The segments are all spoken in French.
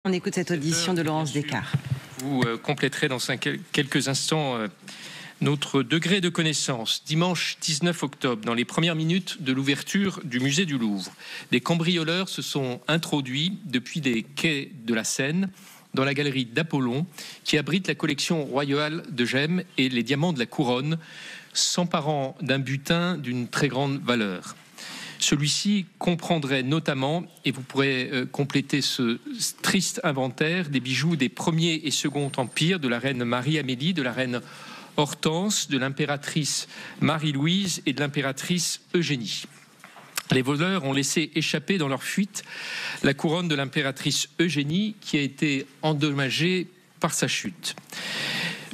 On écoute cette audition de Laurence Descartes. Vous compléterez dans quelques instants notre degré de connaissance. Dimanche 19 octobre, dans les premières minutes de l'ouverture du musée du Louvre, des cambrioleurs se sont introduits depuis des quais de la Seine dans la galerie d'Apollon qui abrite la collection royale de gemmes et les diamants de la couronne, s'emparant d'un butin d'une très grande valeur. Celui-ci comprendrait notamment, et vous pourrez compléter ce triste inventaire, des bijoux des premiers et second empires, de la reine Marie-Amélie, de la reine Hortense, de l'impératrice Marie-Louise et de l'impératrice Eugénie. Les voleurs ont laissé échapper dans leur fuite la couronne de l'impératrice Eugénie qui a été endommagée par sa chute.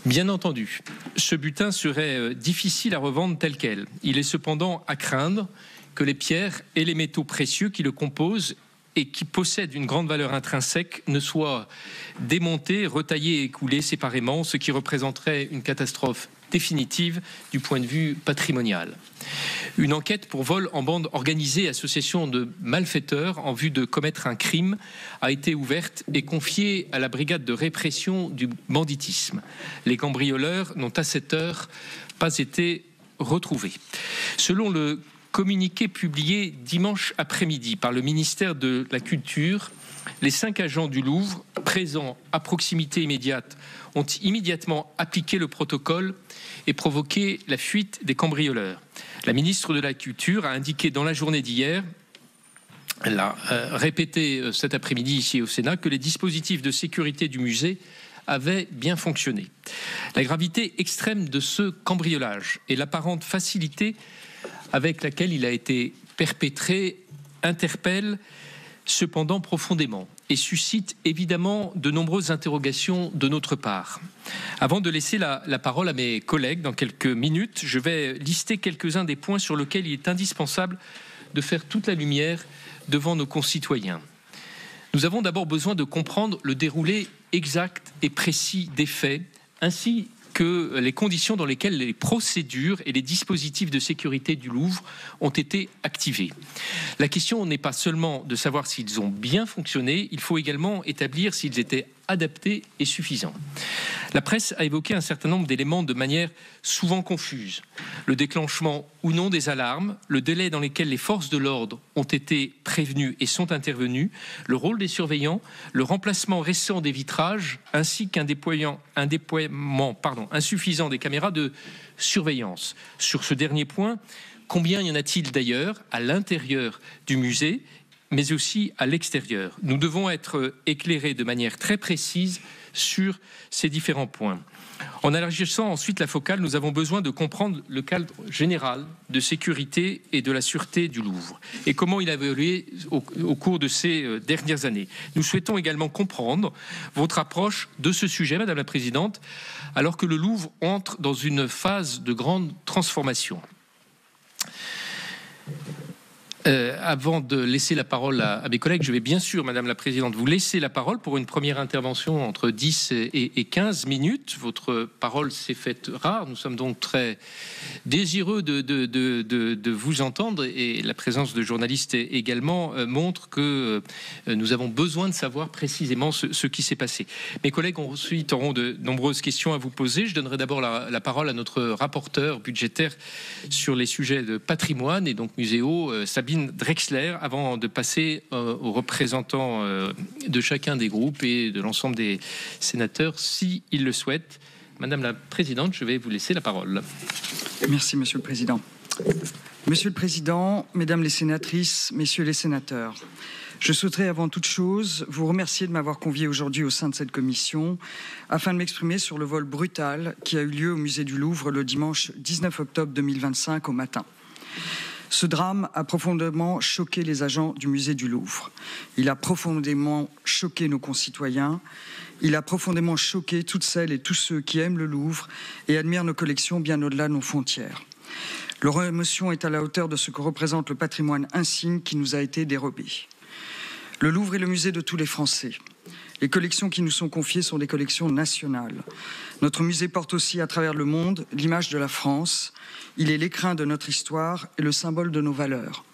Bien entendu, ce butin serait difficile à revendre tel quel. Il est cependant à craindre que les pierres et les métaux précieux qui le composent et qui possèdent une grande valeur intrinsèque ne soient démontés, retaillés et écoulés séparément, ce qui représenterait une catastrophe définitive du point de vue patrimonial. Une enquête pour vol en bande organisée, association de malfaiteurs en vue de commettre un crime, a été ouverte et confiée à la brigade de répression du banditisme. Les cambrioleurs n'ont à cette heure pas été retrouvés. Selon le communiqué publié dimanche après-midi par le ministère de la Culture, les 5 agents du Louvre, présents à proximité immédiate, ont immédiatement appliqué le protocole et provoqué la fuite des cambrioleurs. La ministre de la Culture a indiqué dans la journée d'hier, elle a répété cet après-midi ici au Sénat, que les dispositifs de sécurité du musée avaient bien fonctionné. La gravité extrême de ce cambriolage et l'apparente facilité avec laquelle il a été perpétré interpelle cependant profondément et suscite évidemment de nombreuses interrogations de notre part. Avant de laisser la parole à mes collègues dans quelques minutes, je vais lister quelques-uns des points sur lesquels il est indispensable de faire toute la lumière devant nos concitoyens. Nous avons d'abord besoin de comprendre le déroulé exact et précis des faits, ainsi que les conditions dans lesquelles les procédures et les dispositifs de sécurité du Louvre ont été activés. La question n'est pas seulement de savoir s'ils ont bien fonctionné, il faut également établir s'ils étaient adaptés et suffisants. La presse a évoqué un certain nombre d'éléments de manière souvent confuse. Le déclenchement ou non des alarmes, le délai dans lequel les forces de l'ordre ont été prévenues et sont intervenues, le rôle des surveillants, le remplacement récent des vitrages, ainsi qu'un déploiement insuffisant des caméras de surveillance. Sur ce dernier point, combien y en a-t-il d'ailleurs à l'intérieur du musée, mais aussi à l'extérieur? Nous devons être éclairés de manière très précise sur ces différents points. En élargissant ensuite la focale, nous avons besoin de comprendre le cadre général de sécurité et de la sûreté du Louvre et comment il a évolué au cours de ces dernières années. Nous souhaitons également comprendre votre approche de ce sujet, Madame la Présidente, alors que le Louvre entre dans une phase de grande transformation. Avant de laisser la parole à mes collègues, je vais bien sûr, Madame la Présidente, vous laisser la parole pour une première intervention entre 10 et 15 minutes. Votre parole s'est faite rare. Nous sommes donc très désireux de vous entendre et la présence de journalistes également montre que nous avons besoin de savoir précisément ce qui s'est passé. Mes collègues ensuite auront de nombreuses questions à vous poser. Je donnerai d'abord la parole à notre rapporteur budgétaire sur les sujets de patrimoine et donc muséaux, Sabine Drexler, avant de passer aux représentants de chacun des groupes et de l'ensemble des sénateurs, s'ils le souhaitent. Madame la Présidente, je vais vous laisser la parole. Merci, Monsieur le Président. Monsieur le Président, Mesdames les sénatrices, Messieurs les sénateurs, je souhaiterais avant toute chose vous remercier de m'avoir convié aujourd'hui au sein de cette commission afin de m'exprimer sur le vol brutal qui a eu lieu au musée du Louvre le dimanche 19 octobre 2025 au matin. Ce drame a profondément choqué les agents du musée du Louvre. Il a profondément choqué nos concitoyens. Il a profondément choqué toutes celles et tous ceux qui aiment le Louvre et admirent nos collections bien au-delà de nos frontières. Leur émotion est à la hauteur de ce que représente le patrimoine insigne qui nous a été dérobé. Le Louvre est le musée de tous les Français. Les collections qui nous sont confiées sont des collections nationales. Notre musée porte aussi à travers le monde l'image de la France. Il est l'écrin de notre histoire et le symbole de nos valeurs.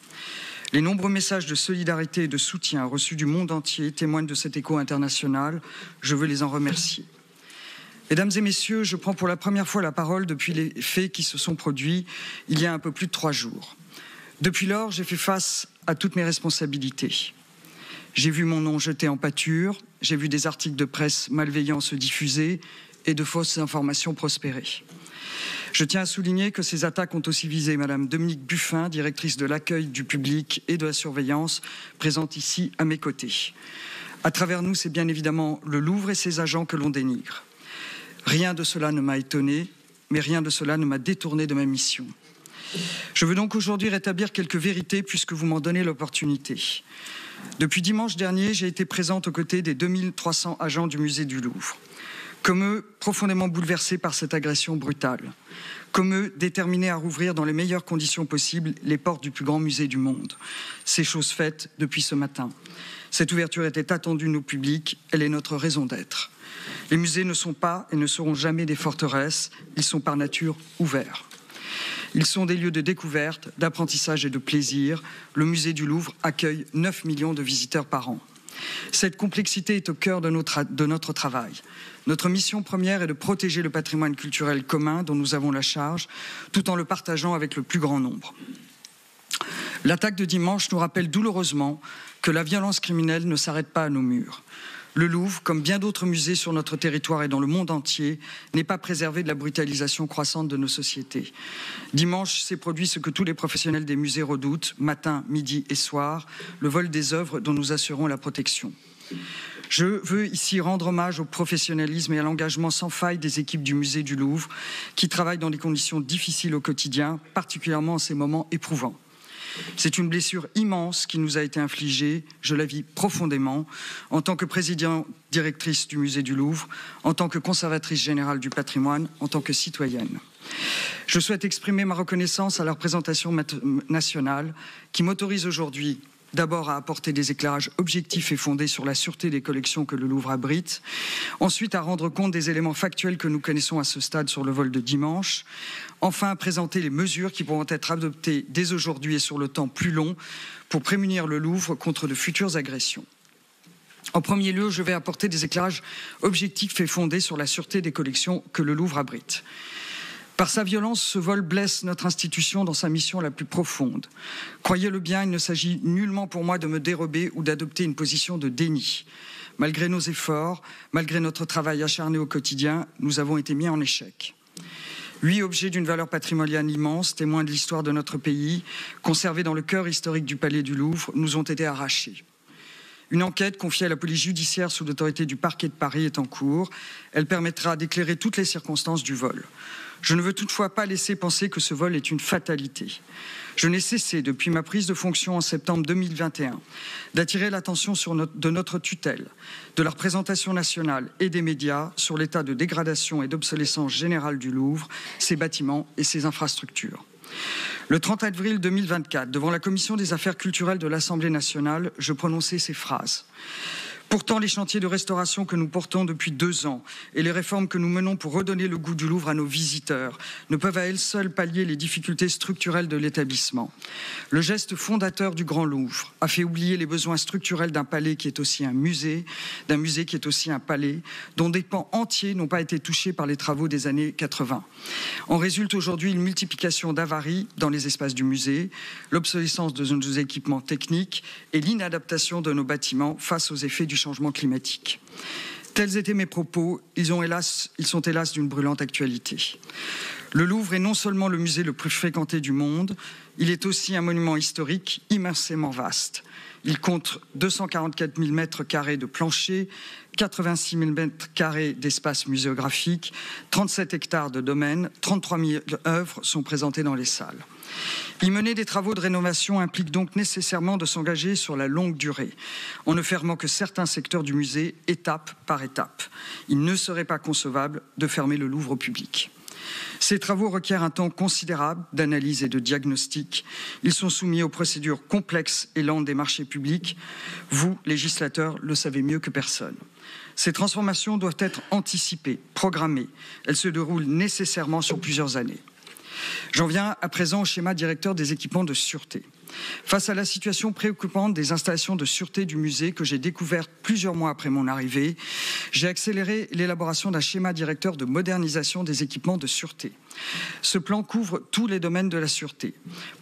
Les nombreux messages de solidarité et de soutien reçus du monde entier témoignent de cet écho international. Je veux les en remercier. Mesdames et messieurs, je prends pour la première fois la parole depuis les faits qui se sont produits il y a un peu plus de 3 jours. Depuis lors, j'ai fait face à toutes mes responsabilités. J'ai vu mon nom jeté en pâture, j'ai vu des articles de presse malveillants se diffuser et de fausses informations prospérer. Je tiens à souligner que ces attaques ont aussi visé Madame Dominique Buffin, directrice de l'accueil du public et de la surveillance, présente ici à mes côtés. À travers nous, c'est bien évidemment le Louvre et ses agents que l'on dénigre. Rien de cela ne m'a étonné, mais rien de cela ne m'a détourné de ma mission. Je veux donc aujourd'hui rétablir quelques vérités puisque vous m'en donnez l'opportunité. Depuis dimanche dernier, j'ai été présente aux côtés des 2300 agents du musée du Louvre. Comme eux, profondément bouleversés par cette agression brutale. Comme eux, déterminés à rouvrir dans les meilleures conditions possibles les portes du plus grand musée du monde. C'est chose faite depuis ce matin. Cette ouverture était attendue de nos publics, elle est notre raison d'être. Les musées ne sont pas et ne seront jamais des forteresses, ils sont par nature ouverts. Ils sont des lieux de découverte, d'apprentissage et de plaisir. Le musée du Louvre accueille 9 millions de visiteurs par an. Cette complexité est au cœur de notre travail. Notre mission première est de protéger le patrimoine culturel commun dont nous avons la charge, tout en le partageant avec le plus grand nombre. L'attaque de dimanche nous rappelle douloureusement que la violence criminelle ne s'arrête pas à nos murs. Le Louvre, comme bien d'autres musées sur notre territoire et dans le monde entier, n'est pas préservé de la brutalisation croissante de nos sociétés. Dimanche s'est produit ce que tous les professionnels des musées redoutent, matin, midi et soir, le vol des œuvres dont nous assurons la protection. Je veux ici rendre hommage au professionnalisme et à l'engagement sans faille des équipes du musée du Louvre qui travaillent dans des conditions difficiles au quotidien, particulièrement en ces moments éprouvants. C'est une blessure immense qui nous a été infligée, je la vis profondément, en tant que présidente directrice du musée du Louvre, en tant que conservatrice générale du patrimoine, en tant que citoyenne. Je souhaite exprimer ma reconnaissance à la représentation nationale qui m'autorise aujourd'hui d'abord à apporter des éclairages objectifs et fondés sur la sûreté des collections que le Louvre abrite, ensuite à rendre compte des éléments factuels que nous connaissons à ce stade sur le vol de dimanche, enfin à présenter les mesures qui pourront être adoptées dès aujourd'hui et sur le temps plus long pour prémunir le Louvre contre de futures agressions. En premier lieu, je vais apporter des éclairages objectifs et fondés sur la sûreté des collections que le Louvre abrite. Par sa violence, ce vol blesse notre institution dans sa mission la plus profonde. Croyez-le bien, il ne s'agit nullement pour moi de me dérober ou d'adopter une position de déni. Malgré nos efforts, malgré notre travail acharné au quotidien, nous avons été mis en échec. 8 objets d'une valeur patrimoniale immense, témoins de l'histoire de notre pays, conservés dans le cœur historique du Palais du Louvre, nous ont été arrachés. Une enquête confiée à la police judiciaire sous l'autorité du parquet de Paris est en cours. Elle permettra d'éclairer toutes les circonstances du vol. Je ne veux toutefois pas laisser penser que ce vol est une fatalité. Je n'ai cessé, depuis ma prise de fonction en septembre 2021, d'attirer l'attention de notre tutelle, de la représentation nationale et des médias sur l'état de dégradation et d'obsolescence générale du Louvre, ses bâtiments et ses infrastructures. Le 30 avril 2024, devant la Commission des affaires culturelles de l'Assemblée nationale, je prononçais ces phrases. Pourtant, les chantiers de restauration que nous portons depuis 2 ans et les réformes que nous menons pour redonner le goût du Louvre à nos visiteurs ne peuvent à elles seules pallier les difficultés structurelles de l'établissement. Le geste fondateur du Grand Louvre a fait oublier les besoins structurels d'un palais qui est aussi un musée, d'un musée qui est aussi un palais, dont des pans entiers n'ont pas été touchés par les travaux des années 80. En résulte aujourd'hui une multiplication d'avaries dans les espaces du musée, l'obsolescence de nos équipements techniques et l'inadaptation de nos bâtiments face aux effets du changement climatique. Tels étaient mes propos, ils sont hélas d'une brûlante actualité. Le Louvre est non seulement le musée le plus fréquenté du monde, il est aussi un monument historique immensément vaste. Il compte 244 000 mètres carrés de plancher, 86 000 mètres carrés d'espace muséographique, 37 hectares de domaines, 33 000 œuvres sont présentées dans les salles. Y mener des travaux de rénovation implique donc nécessairement de s'engager sur la longue durée, en ne fermant que certains secteurs du musée, étape par étape. Il ne serait pas concevable de fermer le Louvre au public. Ces travaux requièrent un temps considérable d'analyse et de diagnostic. Ils sont soumis aux procédures complexes et lentes des marchés publics. Vous, législateurs, le savez mieux que personne. Ces transformations doivent être anticipées, programmées. Elles se déroulent nécessairement sur plusieurs années. J'en viens à présent au schéma directeur des équipements de sûreté. Face à la situation préoccupante des installations de sûreté du musée que j'ai découverte plusieurs mois après mon arrivée, j'ai accéléré l'élaboration d'un schéma directeur de modernisation des équipements de sûreté. Ce plan couvre tous les domaines de la sûreté.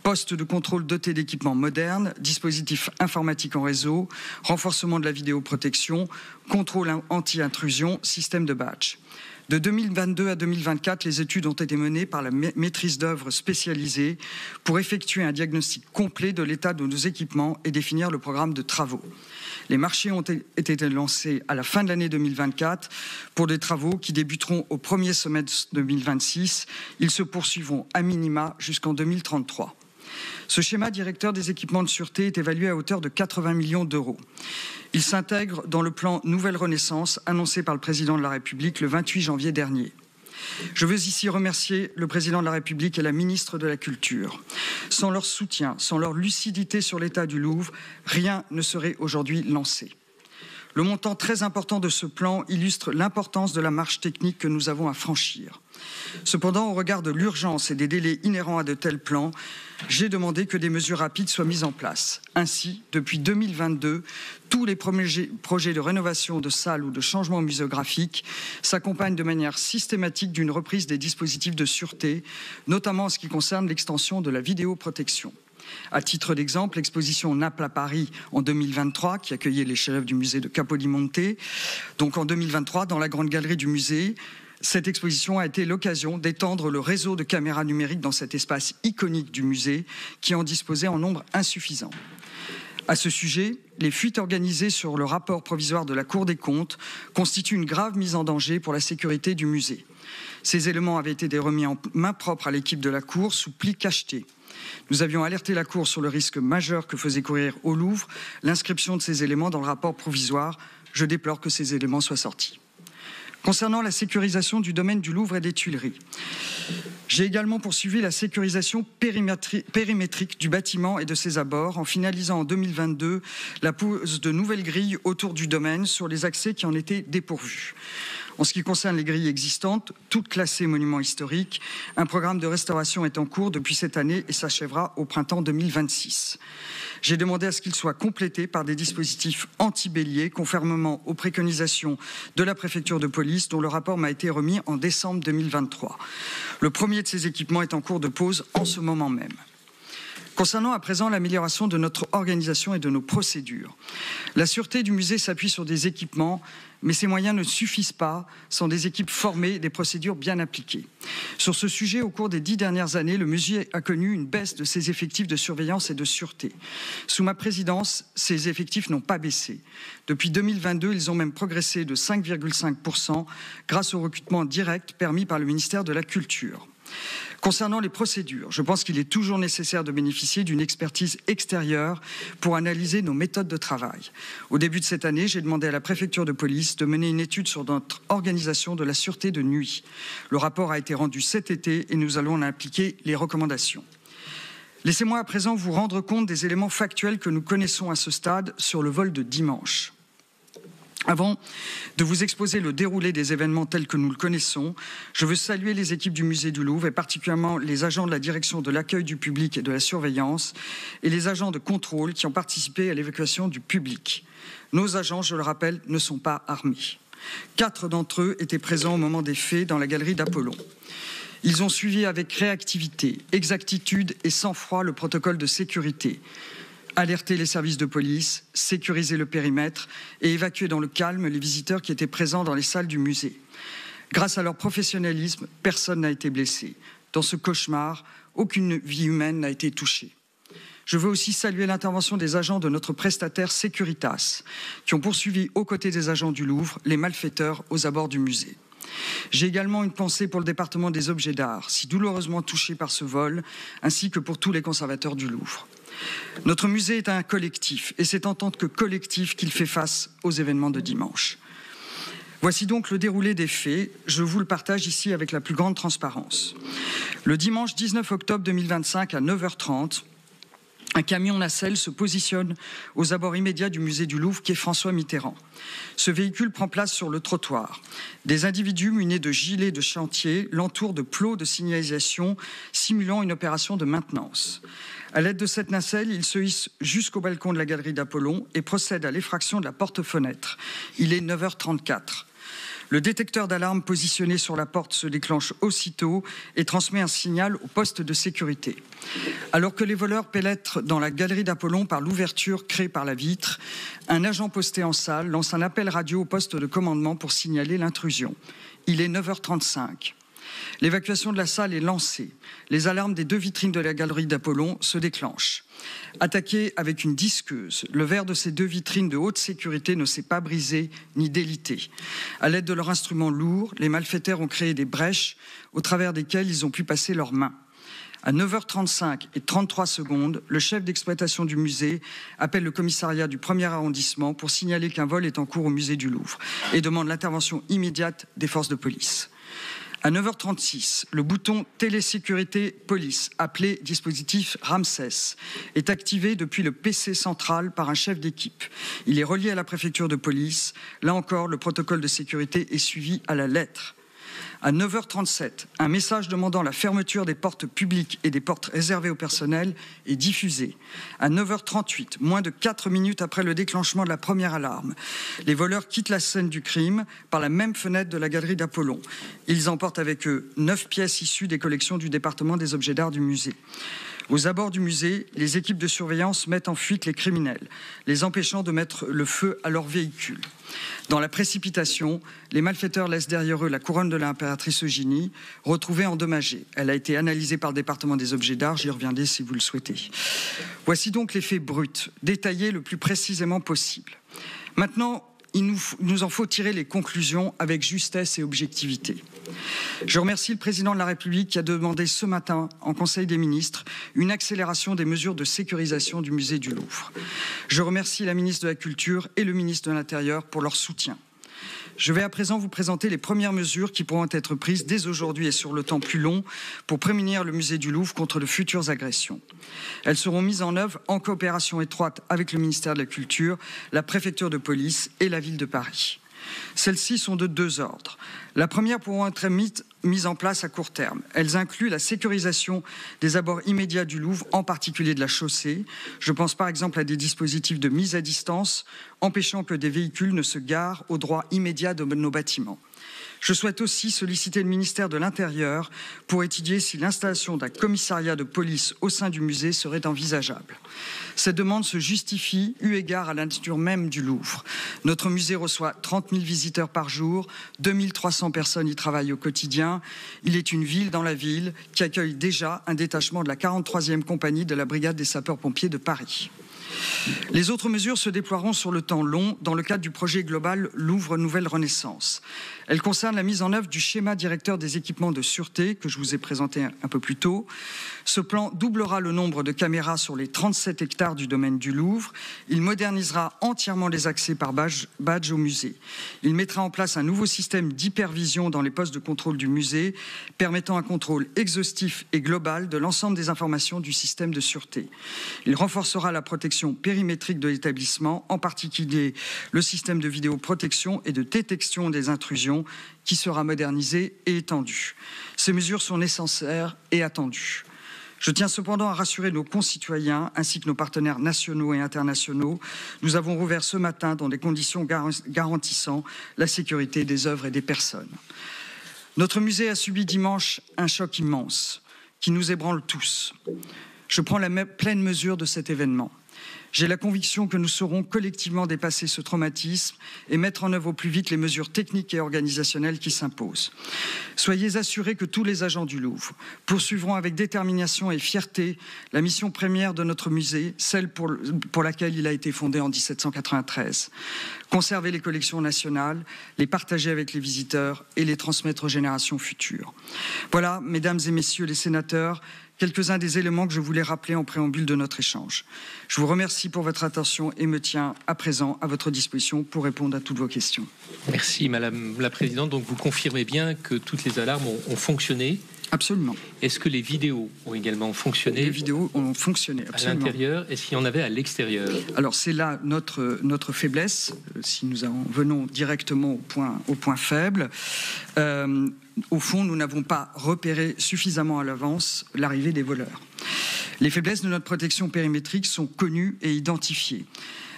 Postes de contrôle dotés d'équipements modernes, dispositifs informatiques en réseau, renforcement de la vidéoprotection, contrôle anti-intrusion, système de badge. De 2022 à 2024, les études ont été menées par la maîtrise d'œuvre spécialisée pour effectuer un diagnostic complet de l'état de nos équipements et définir le programme de travaux. Les marchés ont été lancés à la fin de l'année 2024 pour des travaux qui débuteront au premier semestre 2026. Ils se poursuivront à minima jusqu'en 2033. Ce schéma directeur des équipements de sûreté est évalué à hauteur de 80 millions d'euros. Il s'intègre dans le plan Nouvelle Renaissance annoncé par le Président de la République le 28 janvier dernier. Je veux ici remercier le Président de la République et la Ministre de la Culture. Sans leur soutien, sans leur lucidité sur l'état du Louvre, rien ne serait aujourd'hui lancé. Le montant très important de ce plan illustre l'importance de la marche technique que nous avons à franchir. Cependant, au regard de l'urgence et des délais inhérents à de tels plans, j'ai demandé que des mesures rapides soient mises en place. Ainsi, depuis 2022, tous les projets de rénovation de salles ou de changement muséographique s'accompagnent de manière systématique d'une reprise des dispositifs de sûreté, notamment en ce qui concerne l'extension de la vidéoprotection. À titre d'exemple, l'exposition Naples à Paris en 2023, qui accueillait les chefs-d'œuvre du musée de Capodimonte, donc en 2023, dans la grande galerie du musée, cette exposition a été l'occasion d'étendre le réseau de caméras numériques dans cet espace iconique du musée, qui en disposait en nombre insuffisant. À ce sujet, les fuites organisées sur le rapport provisoire de la Cour des comptes constituent une grave mise en danger pour la sécurité du musée. Ces éléments avaient été remis en main propre à l'équipe de la Cour sous pli cacheté. Nous avions alerté la Cour sur le risque majeur que faisait courir au Louvre l'inscription de ces éléments dans le rapport provisoire. Je déplore que ces éléments soient sortis. Concernant la sécurisation du domaine du Louvre et des Tuileries, j'ai également poursuivi la sécurisation périmétrique du bâtiment et de ses abords en finalisant en 2022 la pose de nouvelles grilles autour du domaine sur les accès qui en étaient dépourvus. En ce qui concerne les grilles existantes, toutes classées monuments historiques, un programme de restauration est en cours depuis cette année et s'achèvera au printemps 2026. J'ai demandé à ce qu'il soit complété par des dispositifs anti-béliers, conformément aux préconisations de la préfecture de police, dont le rapport m'a été remis en décembre 2023. Le premier de ces équipements est en cours de pose en ce moment même. Concernant à présent l'amélioration de notre organisation et de nos procédures, la sûreté du musée s'appuie sur des équipements, mais ces moyens ne suffisent pas sans des équipes formées et des procédures bien appliquées. Sur ce sujet, au cours des 10 dernières années, le musée a connu une baisse de ses effectifs de surveillance et de sûreté. Sous ma présidence, ces effectifs n'ont pas baissé. Depuis 2022, ils ont même progressé de 5,5% grâce au recrutement direct permis par le ministère de la Culture. Concernant les procédures, je pense qu'il est toujours nécessaire de bénéficier d'une expertise extérieure pour analyser nos méthodes de travail. Au début de cette année, j'ai demandé à la préfecture de police de mener une étude sur notre organisation de la sûreté de nuit. Le rapport a été rendu cet été et nous allons en appliquer les recommandations. Laissez-moi à présent vous rendre compte des éléments factuels que nous connaissons à ce stade sur le vol de dimanche. Avant de vous exposer le déroulé des événements tels que nous le connaissons, je veux saluer les équipes du musée du Louvre et particulièrement les agents de la direction de l'accueil du public et de la surveillance et les agents de contrôle qui ont participé à l'évacuation du public. Nos agents, je le rappelle, ne sont pas armés. 4 d'entre eux étaient présents au moment des faits dans la galerie d'Apollon. Ils ont suivi avec réactivité, exactitude et sang-froid le protocole de sécurité. Alerter les services de police, sécuriser le périmètre et évacuer dans le calme les visiteurs qui étaient présents dans les salles du musée. Grâce à leur professionnalisme, personne n'a été blessé. Dans ce cauchemar, aucune vie humaine n'a été touchée. Je veux aussi saluer l'intervention des agents de notre prestataire Securitas, qui ont poursuivi aux côtés des agents du Louvre les malfaiteurs aux abords du musée. J'ai également une pensée pour le département des objets d'art, si douloureusement touché par ce vol, ainsi que pour tous les conservateurs du Louvre. Notre musée est un collectif, et c'est en tant que collectif qu'il fait face aux événements de dimanche. Voici donc le déroulé des faits. Je vous le partage ici avec la plus grande transparence. Le dimanche 19 octobre 2025 à 9h30, Un camion nacelle se positionne aux abords immédiats du musée du Louvre, quai François Mitterrand. Ce véhicule prend place sur le trottoir. Des individus munis de gilets de chantier l'entourent de plots de signalisation simulant une opération de maintenance. À l'aide de cette nacelle, il se hisse jusqu'au balcon de la galerie d'Apollon et procède à l'effraction de la porte-fenêtre. Il est 9h34. Le détecteur d'alarme positionné sur la porte se déclenche aussitôt et transmet un signal au poste de sécurité. Alors que les voleurs pénètrent dans la galerie d'Apollon par l'ouverture créée par la vitre, un agent posté en salle lance un appel radio au poste de commandement pour signaler l'intrusion. Il est 9h35. L'évacuation de la salle est lancée. Les alarmes des 2 vitrines de la galerie d'Apollon se déclenchent. Attaqué avec une disqueuse, le verre de ces 2 vitrines de haute sécurité ne s'est pas brisé ni délité. À l'aide de leurs instruments lourds, les malfaiteurs ont créé des brèches au travers desquelles ils ont pu passer leurs mains. À 9h35 et 33 secondes, le chef d'exploitation du musée appelle le commissariat du 1er arrondissement pour signaler qu'un vol est en cours au musée du Louvre et demande l'intervention immédiate des forces de police. À 9h36, le bouton télésécurité police, appelé dispositif Ramsès, est activé depuis le PC central par un chef d'équipe. Il est relié à la préfecture de police. Là encore, le protocole de sécurité est suivi à la lettre. À 9h37, un message demandant la fermeture des portes publiques et des portes réservées au personnel est diffusé. À 9h38, moins de 4 minutes après le déclenchement de la première alarme, les voleurs quittent la scène du crime par la même fenêtre de la galerie d'Apollon. Ils emportent avec eux 9 pièces issues des collections du département des objets d'art du musée. Aux abords du musée, les équipes de surveillance mettent en fuite les criminels, les empêchant de mettre le feu à leur véhicule. Dans la précipitation, les malfaiteurs laissent derrière eux la couronne de l'impératrice Eugénie, retrouvée endommagée. Elle a été analysée par le département des objets d'art, j'y reviendrai si vous le souhaitez. Voici donc les faits bruts, détaillés le plus précisément possible. Maintenant, il nous en faut tirer les conclusions avec justesse et objectivité. Je remercie le président de la République qui a demandé ce matin en Conseil des ministres une accélération des mesures de sécurisation du musée du Louvre. Je remercie la ministre de la Culture et le ministre de l'Intérieur pour leur soutien. Je vais à présent vous présenter les premières mesures qui pourront être prises dès aujourd'hui et sur le temps plus long pour prémunir le musée du Louvre contre de futures agressions. Elles seront mises en œuvre en coopération étroite avec le ministère de la Culture, la préfecture de police et la ville de Paris. Celles-ci sont de 2 ordres. La première pourront être mises en place à court terme. Elles incluent la sécurisation des abords immédiats du Louvre, en particulier de la chaussée. Je pense par exemple à des dispositifs de mise à distance, empêchant que des véhicules ne se garent au droit immédiat de nos bâtiments. Je souhaite aussi solliciter le ministère de l'Intérieur pour étudier si l'installation d'un commissariat de police au sein du musée serait envisageable. Cette demande se justifie eu égard à la nature même du Louvre. Notre musée reçoit 30 000 visiteurs par jour, 2300 personnes y travaillent au quotidien. Il est une ville dans la ville qui accueille déjà un détachement de la 43e compagnie de la brigade des sapeurs-pompiers de Paris. Les autres mesures se déploieront sur le temps long dans le cadre du projet global Louvre Nouvelle Renaissance. Elles concernent la mise en œuvre du schéma directeur des équipements de sûreté que je vous ai présenté un peu plus tôt. Ce plan doublera le nombre de caméras sur les 37 hectares du domaine du Louvre. Il modernisera entièrement les accès par badge au musée. Il mettra en place un nouveau système d'hypervision dans les postes de contrôle du musée, permettant un contrôle exhaustif et global de l'ensemble des informations du système de sûreté. Il renforcera la protection périmétrique de l'établissement, en particulier le système de vidéoprotection et de détection des intrusions qui sera modernisé et étendu. Ces mesures sont nécessaires et attendues. Je tiens cependant à rassurer nos concitoyens ainsi que nos partenaires nationaux et internationaux. Nous avons rouvert ce matin dans des conditions garantissant la sécurité des œuvres et des personnes. Notre musée a subi dimanche un choc immense qui nous ébranle tous. Je prends la pleine mesure de cet événement. J'ai la conviction que nous saurons collectivement dépasser ce traumatisme et mettre en œuvre au plus vite les mesures techniques et organisationnelles qui s'imposent. Soyez assurés que tous les agents du Louvre poursuivront avec détermination et fierté la mission première de notre musée, celle pour laquelle il a été fondé en 1793. Conserver les collections nationales, les partager avec les visiteurs et les transmettre aux générations futures. Voilà, mesdames et messieurs les sénateurs, quelques-uns des éléments que je voulais rappeler en préambule de notre échange. Je vous remercie pour votre attention et me tiens à présent à votre disposition pour répondre à toutes vos questions. Merci Madame la Présidente. Donc vous confirmez bien que toutes les alarmes ont fonctionné Absolument. Est-ce que les vidéos ont également fonctionné? Les vidéos ont fonctionné, absolument. À l'intérieur, est-ce qu'il y en avait à l'extérieur? Alors c'est là notre faiblesse, si nous en venons directement au point faible. Au fond, nous n'avons pas repéré suffisamment à l'avance l'arrivée des voleurs. Les faiblesses de notre protection périmétrique sont connues et identifiées.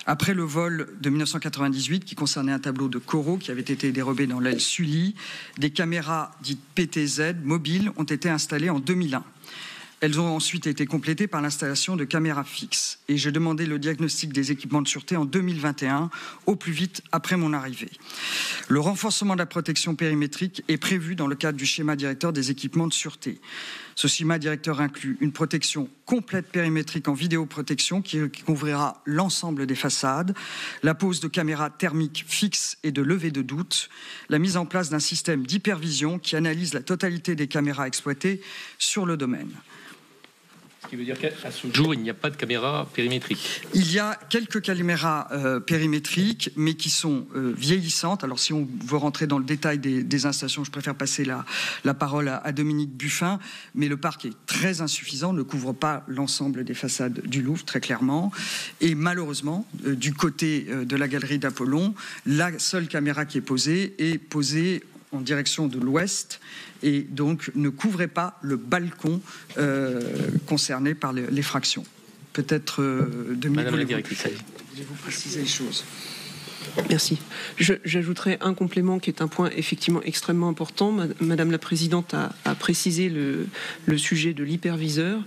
Après le vol de 1998 qui concernait un tableau de coraux qui avait été dérobé dans l'aile Sully, des caméras dites PTZ mobiles ont été installées en 2001. Elles ont ensuite été complétées par l'installation de caméras fixes. Et j'ai demandé le diagnostic des équipements de sûreté en 2021, au plus vite après mon arrivée. Le renforcement de la protection périmétrique est prévu dans le cadre du schéma directeur des équipements de sûreté. Ce schéma directeur inclut une protection complète périmétrique en vidéoprotection qui couvrira l'ensemble des façades, la pose de caméras thermiques fixes et de levée de doute, la mise en place d'un système d'hypervision qui analyse la totalité des caméras exploitées sur le domaine. Ce qui veut dire qu'à ce jour, il n'y a pas de caméra périmétrique. Il y a quelques caméras périmétriques, mais qui sont vieillissantes. Alors, si on veut rentrer dans le détail des installations, je préfère passer la parole à Dominique Buffin. Mais le parc est très insuffisant, ne couvre pas l'ensemble des façades du Louvre, très clairement. Et malheureusement, du côté de la galerie d'Apollon, la seule caméra qui est posée en direction de l'ouest et donc ne couvrait pas le balcon concerné par l'effraction. Peut-être Madame la directrice, vous préciser les choses. Merci. J'ajouterai un complément qui est un point effectivement extrêmement important. Madame la Présidente a précisé le sujet de l'hyperviseur.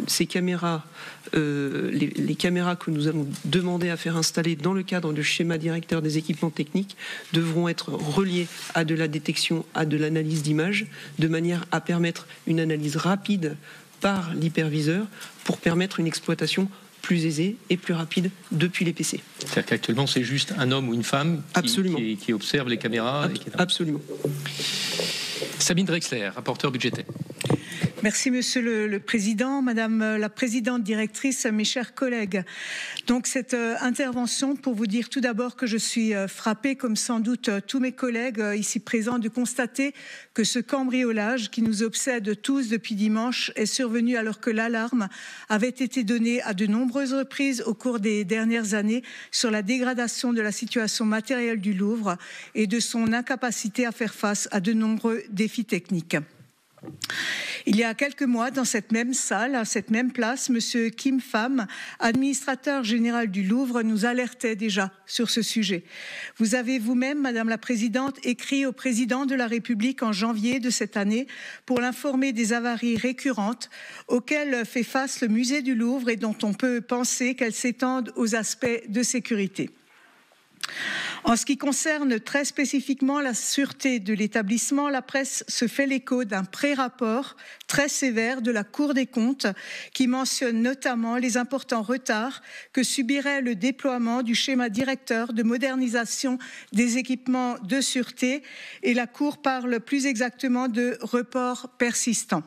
Ces caméras, les caméras que nous allons demander à faire installer dans le cadre du schéma directeur des équipements techniques devront être reliées à de la détection, à de l'analyse d'images, de manière à permettre une analyse rapide par l'hyperviseur pour permettre une exploitation plus aisée et plus rapide depuis les PC. C'est-à-dire qu'actuellement, c'est juste un homme ou une femme qui observe les caméras. Absolument. Sabine Drexler, rapporteur budgétaire. Merci Monsieur le Président, Madame la Présidente directrice, mes chers collègues. Donc cette intervention pour vous dire tout d'abord que je suis frappée, comme sans doute tous mes collègues ici présents, de constater que ce cambriolage qui nous obsède tous depuis dimanche est survenu alors que l'alarme avait été donnée à de nombreuses reprises au cours des dernières années sur la dégradation de la situation matérielle du Louvre et de son incapacité à faire face à de nombreux défis techniques. Il y a quelques mois, dans cette même salle, à cette même place, M. Kim Pham, administrateur général du Louvre, nous alertait déjà sur ce sujet. Vous avez vous-même, Madame la Présidente, écrit au Président de la République en janvier de cette année pour l'informer des avaries récurrentes auxquelles fait face le musée du Louvre et dont on peut penser qu'elles s'étendent aux aspects de sécurité. En ce qui concerne très spécifiquement la sûreté de l'établissement, la presse se fait l'écho d'un pré-rapport très sévère de la Cour des comptes qui mentionne notamment les importants retards que subirait le déploiement du schéma directeur de modernisation des équipements de sûreté et la Cour parle plus exactement de reports persistants.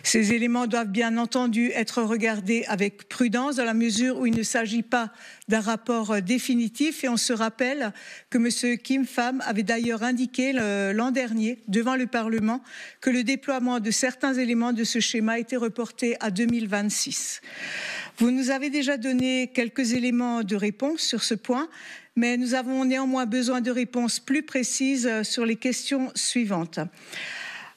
Ces éléments doivent bien entendu être regardés avec prudence dans la mesure où il ne s'agit pas d'un rapport définitif et on se rappelle que M. Kim Pham avait d'ailleurs indiqué l'an dernier devant le Parlement que le déploiement de certains éléments de ce schéma était reporté à 2026. Vous nous avez déjà donné quelques éléments de réponse sur ce point, mais nous avons néanmoins besoin de réponses plus précises sur les questions suivantes.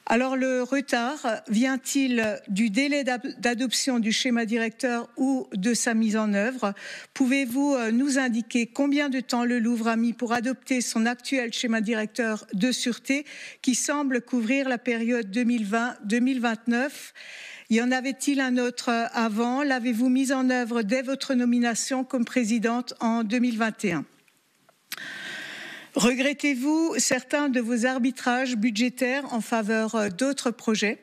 Alors le retard vient-il du délai d'adoption du schéma directeur ou de sa mise en œuvre? Pouvez-vous nous indiquer combien de temps le Louvre a mis pour adopter son actuel schéma directeur de sûreté qui semble couvrir la période 2020-2029? Y en avait-il un autre avant? L'avez-vous mis en œuvre dès votre nomination comme présidente en 2021? Regrettez-vous certains de vos arbitrages budgétaires en faveur d'autres projets?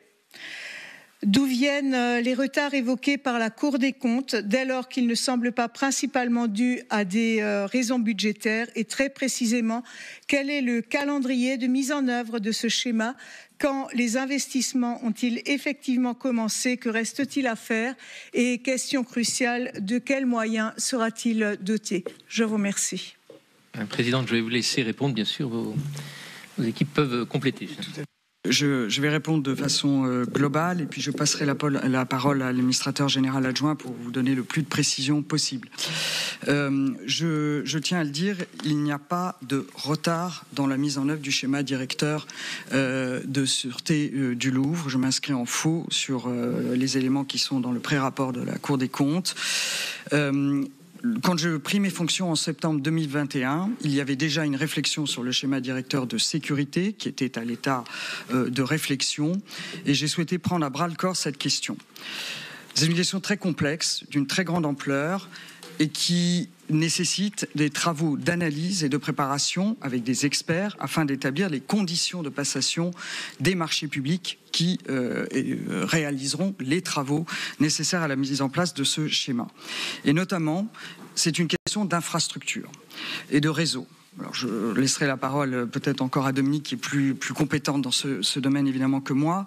D'où viennent les retards évoqués par la Cour des comptes dès lors qu'ils ne semblent pas principalement dus à des raisons budgétaires? Et très précisément, quel est le calendrier de mise en œuvre de ce schéma? Quand les investissements ont-ils effectivement commencé? Que reste-t-il à faire? Et question cruciale, de quels moyens sera-t-il doté? Je vous remercie. Présidente, je vais vous laisser répondre, bien sûr, vos équipes peuvent compléter. Je vais répondre de façon globale et puis je passerai la parole à l'administrateur général adjoint pour vous donner le plus de précision possible. Je tiens à le dire, il n'y a pas de retard dans la mise en œuvre du schéma directeur de sûreté du Louvre. Je m'inscris en faux sur les éléments qui sont dans le pré-rapport de la Cour des comptes. Quand j'ai pris mes fonctions en septembre 2021, il y avait déjà une réflexion sur le schéma directeur de sécurité qui était à l'état de réflexion et j'ai souhaité prendre à bras-le-corps cette question. C'est une question très complexe, d'une très grande ampleur et qui nécessite des travaux d'analyse et de préparation avec des experts afin d'établir les conditions de passation des marchés publics qui réaliseront les travaux nécessaires à la mise en place de ce schéma. Et notamment, c'est une question d'infrastructure et de réseau. Alors je laisserai la parole peut-être encore à Dominique qui est plus compétente dans ce domaine évidemment que moi,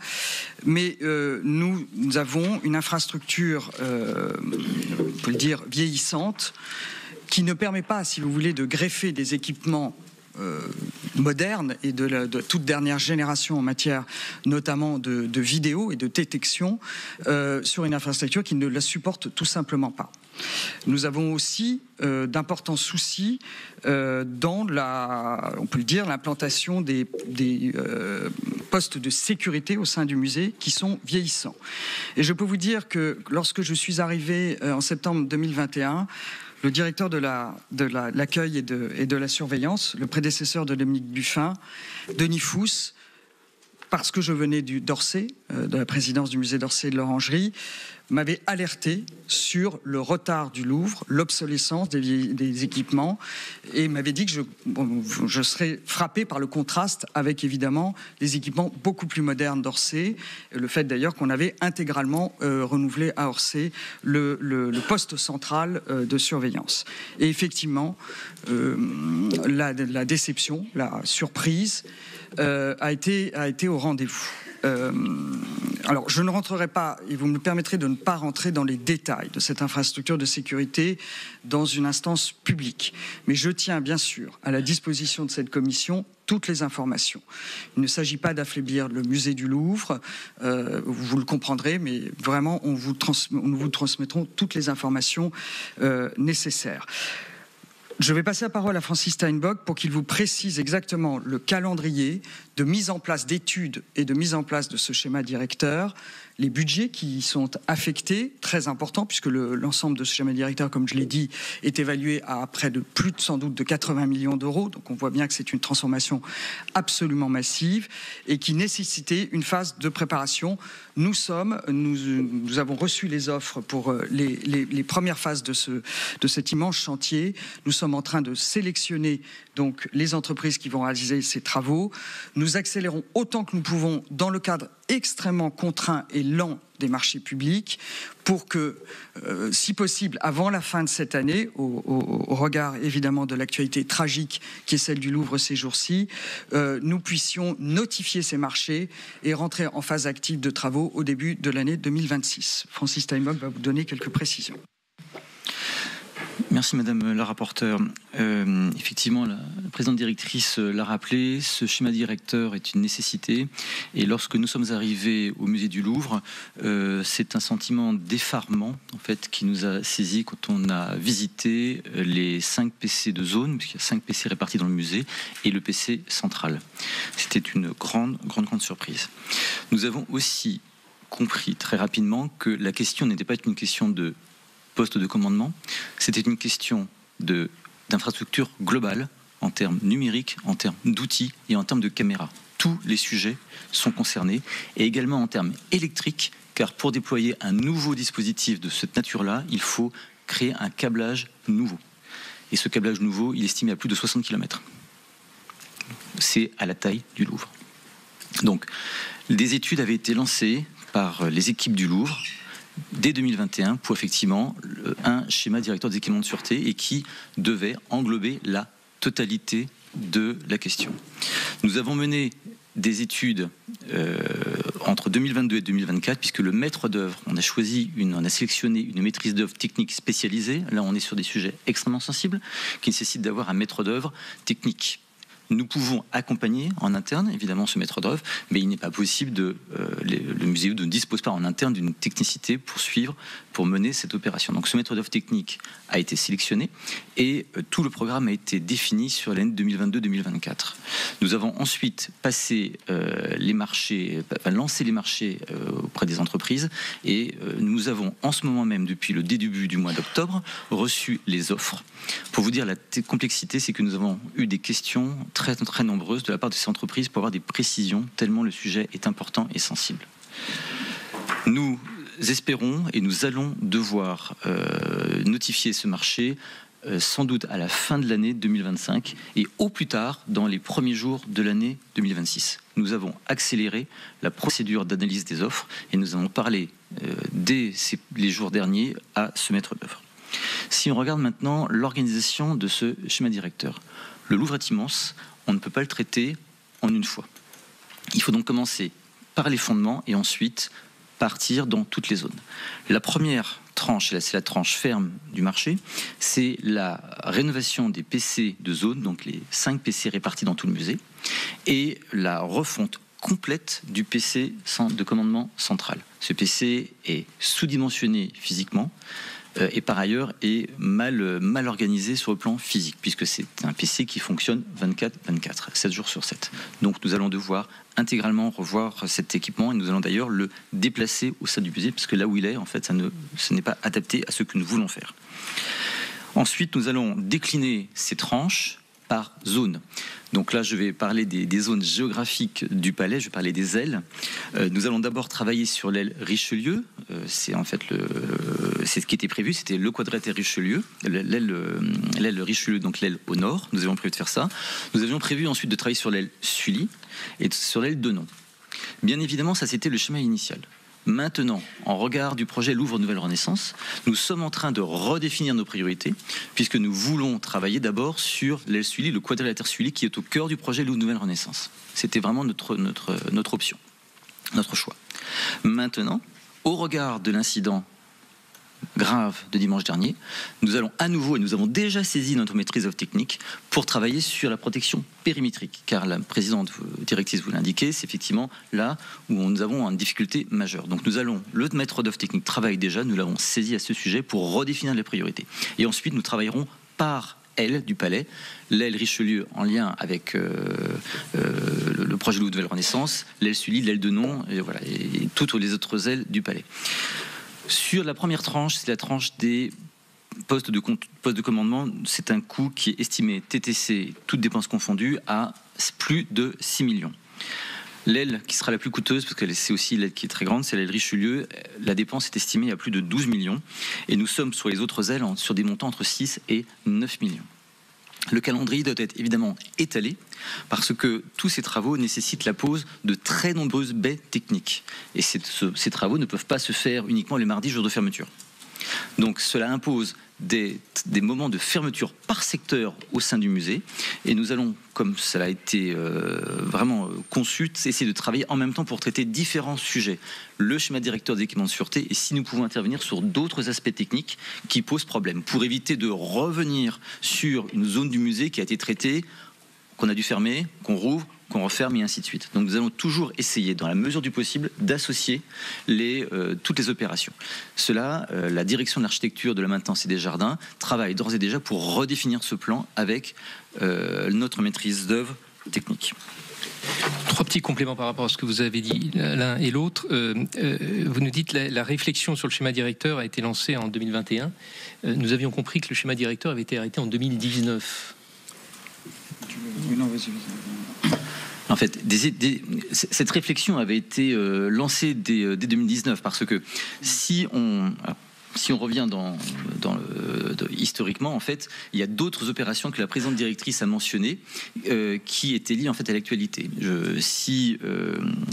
mais nous avons une infrastructure, on peut le dire, vieillissante, qui ne permet pas, si vous voulez, de greffer des équipements moderne et de toute dernière génération en matière notamment de vidéo et de détection sur une infrastructure qui ne la supporte tout simplement pas. Nous avons aussi d'importants soucis dans on peut le dire, l'implantation des postes de sécurité au sein du musée qui sont vieillissants. Et je peux vous dire que lorsque je suis arrivé en septembre 2021, le directeur de l'accueil et de la surveillance, le prédécesseur de Dominique Buffin, Denis Fousse, parce que je venais d'Orsay, de la présidence du musée d'Orsay et de l'Orangerie, m'avait alerté sur le retard du Louvre, l'obsolescence des équipements, et m'avait dit que je serais frappé par le contraste avec évidemment les équipements beaucoup plus modernes d'Orsay, le fait d'ailleurs qu'on avait intégralement renouvelé à Orsay le poste central de surveillance. Et effectivement, la déception, la surprise a été au rendez-vous. Alors, je ne rentrerai pas, et vous me permettrez de ne pas rentrer dans les détails de cette infrastructure de sécurité dans une instance publique. Mais je tiens bien sûr à la disposition de cette commission toutes les informations. Il ne s'agit pas d'affaiblir le musée du Louvre, vous le comprendrez, mais vraiment, nous vous transmettrons toutes les informations nécessaires. Je vais passer la parole à Francis Steinbock pour qu'il vous précise exactement le calendrier de mise en place d'études et de mise en place de ce schéma directeur, les budgets qui y sont affectés, très importants, puisque l'ensemble de ce schéma directeur, comme je l'ai dit, est évalué à près de plus de sans doute de 80 millions d'euros. Donc on voit bien que c'est une transformation absolument massive et qui nécessitait une phase de préparation. Nous avons reçu les offres pour les premières phases de cet immense chantier. Nous sommes en train de sélectionner donc les entreprises qui vont réaliser ces travaux. Nous accélérons autant que nous pouvons dans le cadre extrêmement contraint et lent des marchés publics pour que, si possible, avant la fin de cette année, au regard évidemment de l'actualité tragique qui est celle du Louvre ces jours-ci, nous puissions notifier ces marchés et rentrer en phase active de travaux au début de l'année 2026. Francis Steinbock va vous donner quelques précisions. Merci Madame la rapporteure. Effectivement, la présidente directrice l'a rappelé, ce schéma directeur est une nécessité. Et lorsque nous sommes arrivés au musée du Louvre, c'est un sentiment d'effarement en fait, qui nous a saisis quand on a visité les 5 PC de zone, puisqu'il y a 5 PC répartis dans le musée, et le PC central. C'était une grande surprise. Nous avons aussi compris très rapidement que la question n'était pas une question de poste de commandement, c'était une question d'infrastructure globale en termes numériques, en termes d'outils et en termes de caméras. Tous les sujets sont concernés et également en termes électriques, car pour déployer un nouveau dispositif de cette nature-là, il faut créer un câblage nouveau. Et ce câblage nouveau, il est estimé à plus de 60 km. C'est à la taille du Louvre. Donc, des études avaient été lancées par les équipes du Louvre dès 2021 pour effectivement un schéma directeur des équipements de sûreté et qui devait englober la totalité de la question. Nous avons mené des études entre 2022 et 2024 puisque le maître d'œuvre, on a sélectionné une maîtrise d'œuvre technique spécialisée. Là, on est sur des sujets extrêmement sensibles qui nécessitent d'avoir un maître d'œuvre technique Nous pouvons accompagner en interne, évidemment, ce maître d'œuvre, mais il n'est pas possible le musée ne dispose pas en interne d'une technicité pour mener cette opération. Donc ce maître d'œuvre technique a été sélectionné et tout le programme a été défini sur l'année 2022-2024. Nous avons ensuite lancé les marchés auprès des entreprises et nous avons en ce moment même, depuis le début du mois d'octobre, reçu les offres. Pour vous dire la complexité, c'est que nous avons eu des questions très, très nombreuses de la part de ces entreprises pour avoir des précisions, tellement le sujet est important et sensible. Nous espérons et nous allons devoir notifier ce marché sans doute à la fin de l'année 2025 et au plus tard dans les premiers jours de l'année 2026. Nous avons accéléré la procédure d'analyse des offres et nous avons parlé dès les jours derniers à ce maître d'œuvre. Si on regarde maintenant l'organisation de ce schéma directeur, le Louvre est immense, on ne peut pas le traiter en une fois. Il faut donc commencer par les fondements et ensuite partir dans toutes les zones. La première tranche, c'est la tranche ferme du marché, c'est la rénovation des PC de zone, donc les 5 PC répartis dans tout le musée, et la refonte complète du PC de commandement central. Ce PC est sous-dimensionné physiquement, et par ailleurs est mal organisé sur le plan physique, puisque c'est un PC qui fonctionne 24/24, 7 jours sur 7. Donc nous allons devoir intégralement revoir cet équipement, et nous allons d'ailleurs le déplacer au sein du musée, parce que là où il est, en fait, ce n'est pas adapté à ce que nous voulons faire. Ensuite, nous allons décliner ces tranches par zone. Donc là, je vais parler des zones géographiques du palais, je vais parler des ailes. Nous allons d'abord travailler sur l'aile Richelieu. C'est en fait c'est ce qui était prévu, c'était le quadrilatère Richelieu, l'aile Richelieu, donc l'aile au nord. Nous avions prévu de faire ça. Nous avions prévu ensuite de travailler sur l'aile Sully et sur l'aile Denon. Bien évidemment, ça c'était le schéma initial. Maintenant, en regard du projet Louvre Nouvelle Renaissance, nous sommes en train de redéfinir nos priorités, puisque nous voulons travailler d'abord sur l'aile Sully, le quadrilatère Sully, qui est au cœur du projet Louvre Nouvelle Renaissance. C'était vraiment notre option, notre choix. Maintenant, au regard de l'incident grave de dimanche dernier, nous allons à nouveau, et nous avons déjà saisi notre maîtrise d'œuvre technique pour travailler sur la protection périmétrique, car la présidente directrice vous l'indiquait, c'est effectivement là où nous avons une difficulté majeure. Donc nous allons, le maître d'œuvre technique travaille déjà, nous l'avons saisi à ce sujet pour redéfinir les priorités. Et ensuite nous travaillerons par aile du palais, l'aile Richelieu en lien avec le projet Louvre Nouvelle Renaissance, l'aile Sully, l'aile Denon, et voilà, et toutes les autres ailes du palais. Sur la première tranche, c'est la tranche des postes de commandement. C'est un coût qui est estimé, TTC, toutes dépenses confondues, à plus de 6 millions. L'aile qui sera la plus coûteuse, parce que c'est aussi l'aile qui est très grande, c'est l'aile Richelieu. La dépense est estimée à plus de 12 millions. Et nous sommes sur les autres ailes sur des montants entre 6 et 9 millions. Le calendrier doit être évidemment étalé parce que tous ces travaux nécessitent la pose de très nombreuses baies techniques. Et ces travaux ne peuvent pas se faire uniquement les mardis, jour de fermeture. Donc cela impose des moments de fermeture par secteur au sein du musée. Et nous allons, comme cela a été vraiment conçu, essayer de travailler en même temps pour traiter différents sujets. Le schéma directeur des équipements de sûreté et si nous pouvons intervenir sur d'autres aspects techniques qui posent problème, pour éviter de revenir sur une zone du musée qui a été traitée, qu'on a dû fermer, qu'on rouvre, qu'on referme et ainsi de suite. Donc nous allons toujours essayer, dans la mesure du possible, d'associer toutes les opérations. Cela, la direction de l'architecture, de la maintenance et des jardins travaille d'ores et déjà pour redéfinir ce plan avec notre maîtrise d'œuvre technique. 3 petits compléments par rapport à ce que vous avez dit l'un et l'autre. Vous nous dites la réflexion sur le schéma directeur a été lancée en 2021. Nous avions compris que le schéma directeur avait été arrêté en 2019. En fait, cette réflexion avait été lancée dès 2019 parce que si on revient historiquement, en fait, il y a d'autres opérations que la présidente directrice a mentionnées qui étaient liées en fait à l'actualité. Si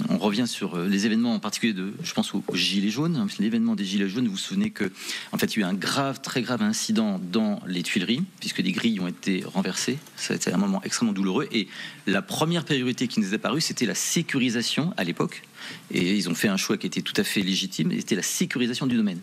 on revient sur les événements en particulier je pense aux Gilets jaunes, l'événement des Gilets jaunes, vous vous souvenez que en fait il y a eu un très grave incident dans les Tuileries puisque des grilles ont été renversées. Ça a été un moment extrêmement douloureux et la première priorité qui nous est apparue, c'était la sécurisation à l'époque. Et ils ont fait un choix qui était tout à fait légitime, c'était la sécurisation du domaine.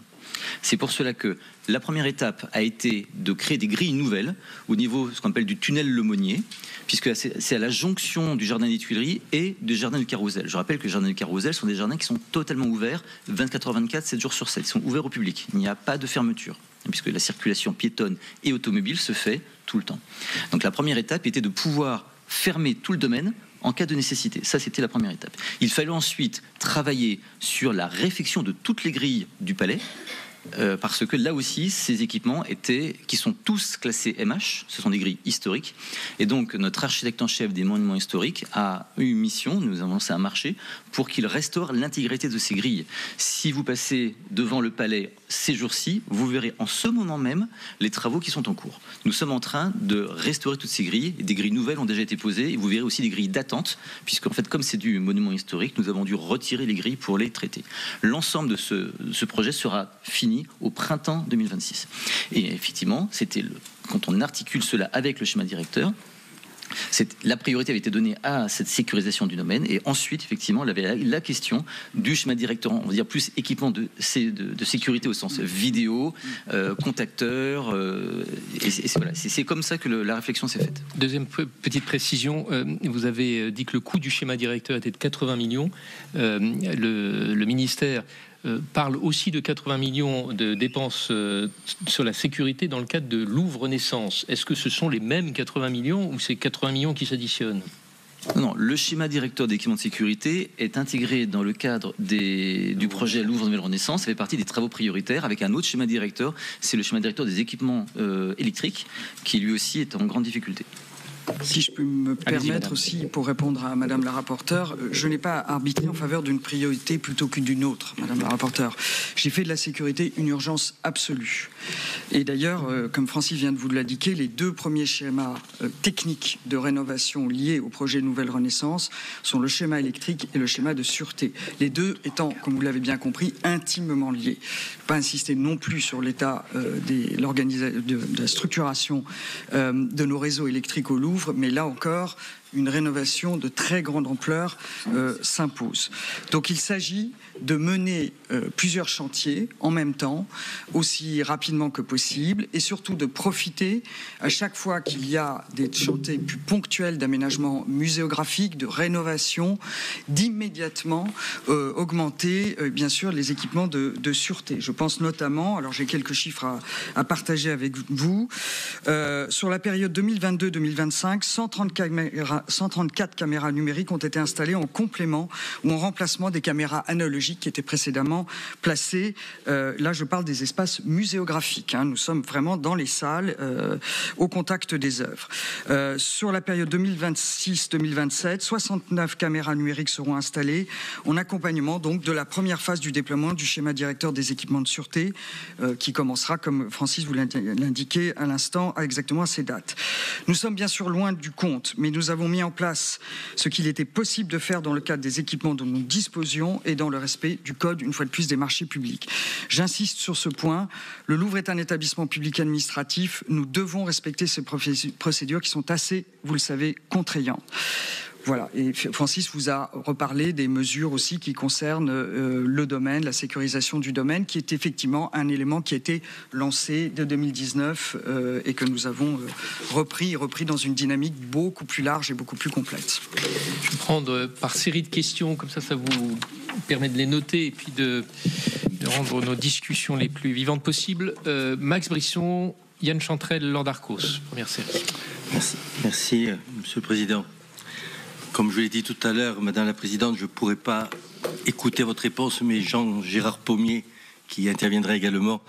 C'est pour cela que la première étape a été de créer des grilles nouvelles au niveau ce qu'on appelle du tunnel Lemonnier, puisque c'est à la jonction du jardin des Tuileries et du jardin du Carrousel. Je rappelle que le jardin du Carrousel sont des jardins qui sont totalement ouverts 24h24, 7 jours sur 7. Ils sont ouverts au public. Il n'y a pas de fermeture, puisque la circulation piétonne et automobile se fait tout le temps. Donc la première étape était de pouvoir fermer tout le domaine en cas de nécessité. Ça, c'était la première étape. Il fallait ensuite travailler sur la réfection de toutes les grilles du palais, parce que là aussi, ces équipements qui sont tous classés MH, ce sont des grilles historiques, et donc notre architecte en chef des monuments historiques a eu une mission, nous avons lancé un marché, pour qu'il restaure l'intégrité de ces grilles. Si vous passez devant le palais ces jours-ci, vous verrez en ce moment même les travaux qui sont en cours. Nous sommes en train de restaurer toutes ces grilles, et des grilles nouvelles ont déjà été posées, et vous verrez aussi des grilles d'attente, puisqu'en fait, comme c'est du monument historique, nous avons dû retirer les grilles pour les traiter. L'ensemble de ce projet sera fini au printemps 2026. Et effectivement, quand on articule cela avec le schéma directeur, la priorité avait été donnée à cette sécurisation du domaine, et ensuite, effectivement, il y avait la question du schéma directeur, on va dire plus équipement de sécurité au sens vidéo, contacteur, voilà. C'est comme ça que la réflexion s'est faite. Deuxième petite précision, vous avez dit que le coût du schéma directeur était de 80 millions. Le ministère parle aussi de 80 millions de dépenses sur la sécurité dans le cadre de Louvre Renaissance. Est-ce que ce sont les mêmes 80 millions ou c'est 80 millions qui s'additionnent ? Non, le schéma directeur d'équipement de sécurité est intégré dans le cadre du projet Louvre Nouvelle Renaissance. Ça fait partie des travaux prioritaires avec un autre schéma directeur. C'est le schéma directeur des équipements électriques qui lui aussi est en grande difficulté. Si je peux me permettre aussi, pour répondre à Madame la rapporteure, je n'ai pas arbitré en faveur d'une priorité plutôt que d'une autre, Madame la rapporteure. J'ai fait de la sécurité une urgence absolue. Et d'ailleurs, comme Francis vient de vous l'indiquer, les deux premiers schémas techniques de rénovation liés au projet Nouvelle Renaissance sont le schéma électrique et le schéma de sûreté. Les deux étant, comme vous l'avez bien compris, intimement liés. Je ne vais pas insister non plus sur l'état de la structuration de nos réseaux électriques au Louvre, mais là encore, une rénovation de très grande ampleur s'impose. Donc il s'agit de mener plusieurs chantiers en même temps, aussi rapidement que possible, et surtout de profiter, à chaque fois qu'il y a des chantiers plus ponctuels d'aménagement muséographique, de rénovation, d'immédiatement augmenter, bien sûr, les équipements de sûreté. Je pense notamment, alors j'ai quelques chiffres à partager avec vous, sur la période 2022-2025, 134 caméras numériques ont été installées en complément ou en remplacement des caméras analogiques qui étaient précédemment placées. Là, je parle des espaces muséographiques. Nous sommes vraiment dans les salles, au contact des œuvres. Sur la période 2026-2027, 69 caméras numériques seront installées en accompagnement donc de la première phase du déploiement du schéma directeur des équipements de sûreté qui commencera, comme Francis vous l'indiquait à l'instant, exactement à ces dates. Nous sommes bien sûr loin du compte, mais nous avons mis en place ce qu'il était possible de faire dans le cadre des équipements dont nous disposions et dans le respect du code, une fois de plus, des marchés publics. J'insiste sur ce point. Le Louvre est un établissement public administratif. Nous devons respecter ces procédures qui sont assez, vous le savez, contraignantes. Voilà, et Francis vous a reparlé des mesures aussi qui concernent le domaine, la sécurisation du domaine, qui est effectivement un élément qui a été lancé dès 2019 et que nous avons repris dans une dynamique beaucoup plus large et beaucoup plus complète. Je vais prendre par série de questions, comme ça vous permet de les noter et puis de rendre nos discussions les plus vivantes possibles. Max Brisson, Yann Chantrel, Lord Arcos, première série. Merci, Monsieur le Président. Comme je l'ai dit tout à l'heure, Madame la Présidente, je ne pourrai pas écouter votre réponse, mais Jean-Gérard Pommier, qui interviendra également,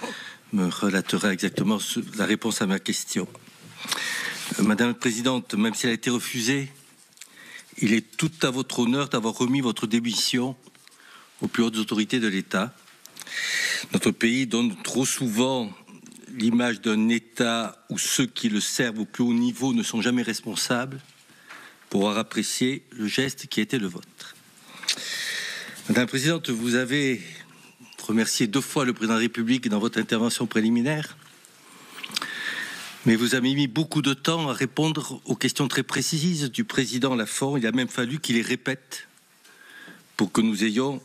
me relatera exactement la réponse à ma question. Madame la Présidente, même si elle a été refusée, il est tout à votre honneur d'avoir remis votre démission aux plus hautes autorités de l'État. Notre pays donne trop souvent l'image d'un État où ceux qui le servent au plus haut niveau ne sont jamais responsables, pour avoir apprécié le geste qui a été le vôtre. Madame la Présidente, vous avez remercié 2 fois le Président de la République dans votre intervention préliminaire, mais vous avez mis beaucoup de temps à répondre aux questions très précises du Président Lafont. Il a même fallu qu'il les répète pour que nous ayons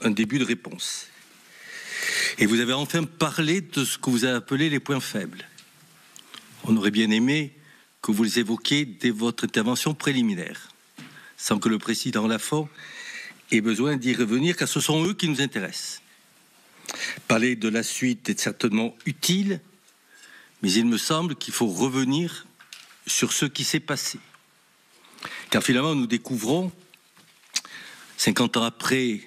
un début de réponse. Et vous avez enfin parlé de ce que vous avez appelé les points faibles. On aurait bien aimé que vous les évoquiez dès votre intervention préliminaire, sans que le président Lafont ait besoin d'y revenir, car ce sont eux qui nous intéressent. Parler de la suite est certainement utile, mais il me semble qu'il faut revenir sur ce qui s'est passé. Car finalement, nous découvrons, 50 ans après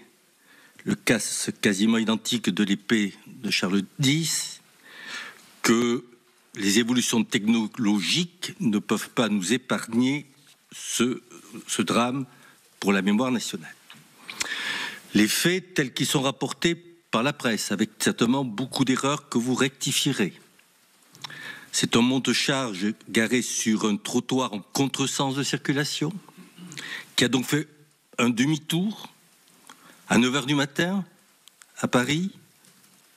le cas quasiment identique de l'épée de Charles X, que les évolutions technologiques ne peuvent pas nous épargner ce drame pour la mémoire nationale. Les faits tels qu'ils sont rapportés par la presse, avec certainement beaucoup d'erreurs que vous rectifierez. C'est un monte-charge garé sur un trottoir en contresens de circulation, qui a donc fait un demi-tour à 9h du matin, à Paris,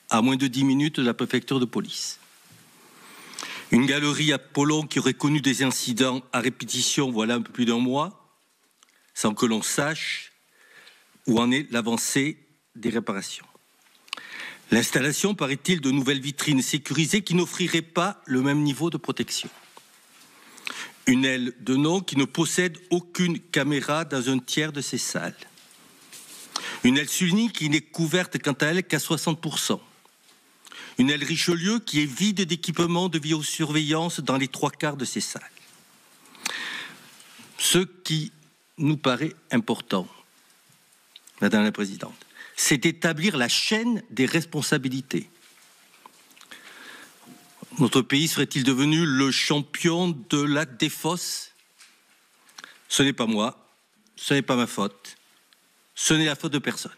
à moins de 10 minutes de la préfecture de police. Une galerie Apollon qui aurait connu des incidents à répétition voilà un peu plus d'un mois, sans que l'on sache où en est l'avancée des réparations. L'installation, paraît-il, de nouvelles vitrines sécurisées qui n'offriraient pas le même niveau de protection. Une aile de nom qui ne possède aucune caméra dans un tiers de ces salles. Une aile Sully qui n'est couverte quant à elle qu'à 60%. Une aile Richelieu qui est vide d'équipements de vidéosurveillance dans les 3/4 de ces salles. Ce qui nous paraît important, Madame la Présidente, c'est d'établir la chaîne des responsabilités. Notre pays serait-il devenu le champion de la défausse? Ce n'est pas moi, ce n'est pas ma faute. Ce n'est la faute de personne.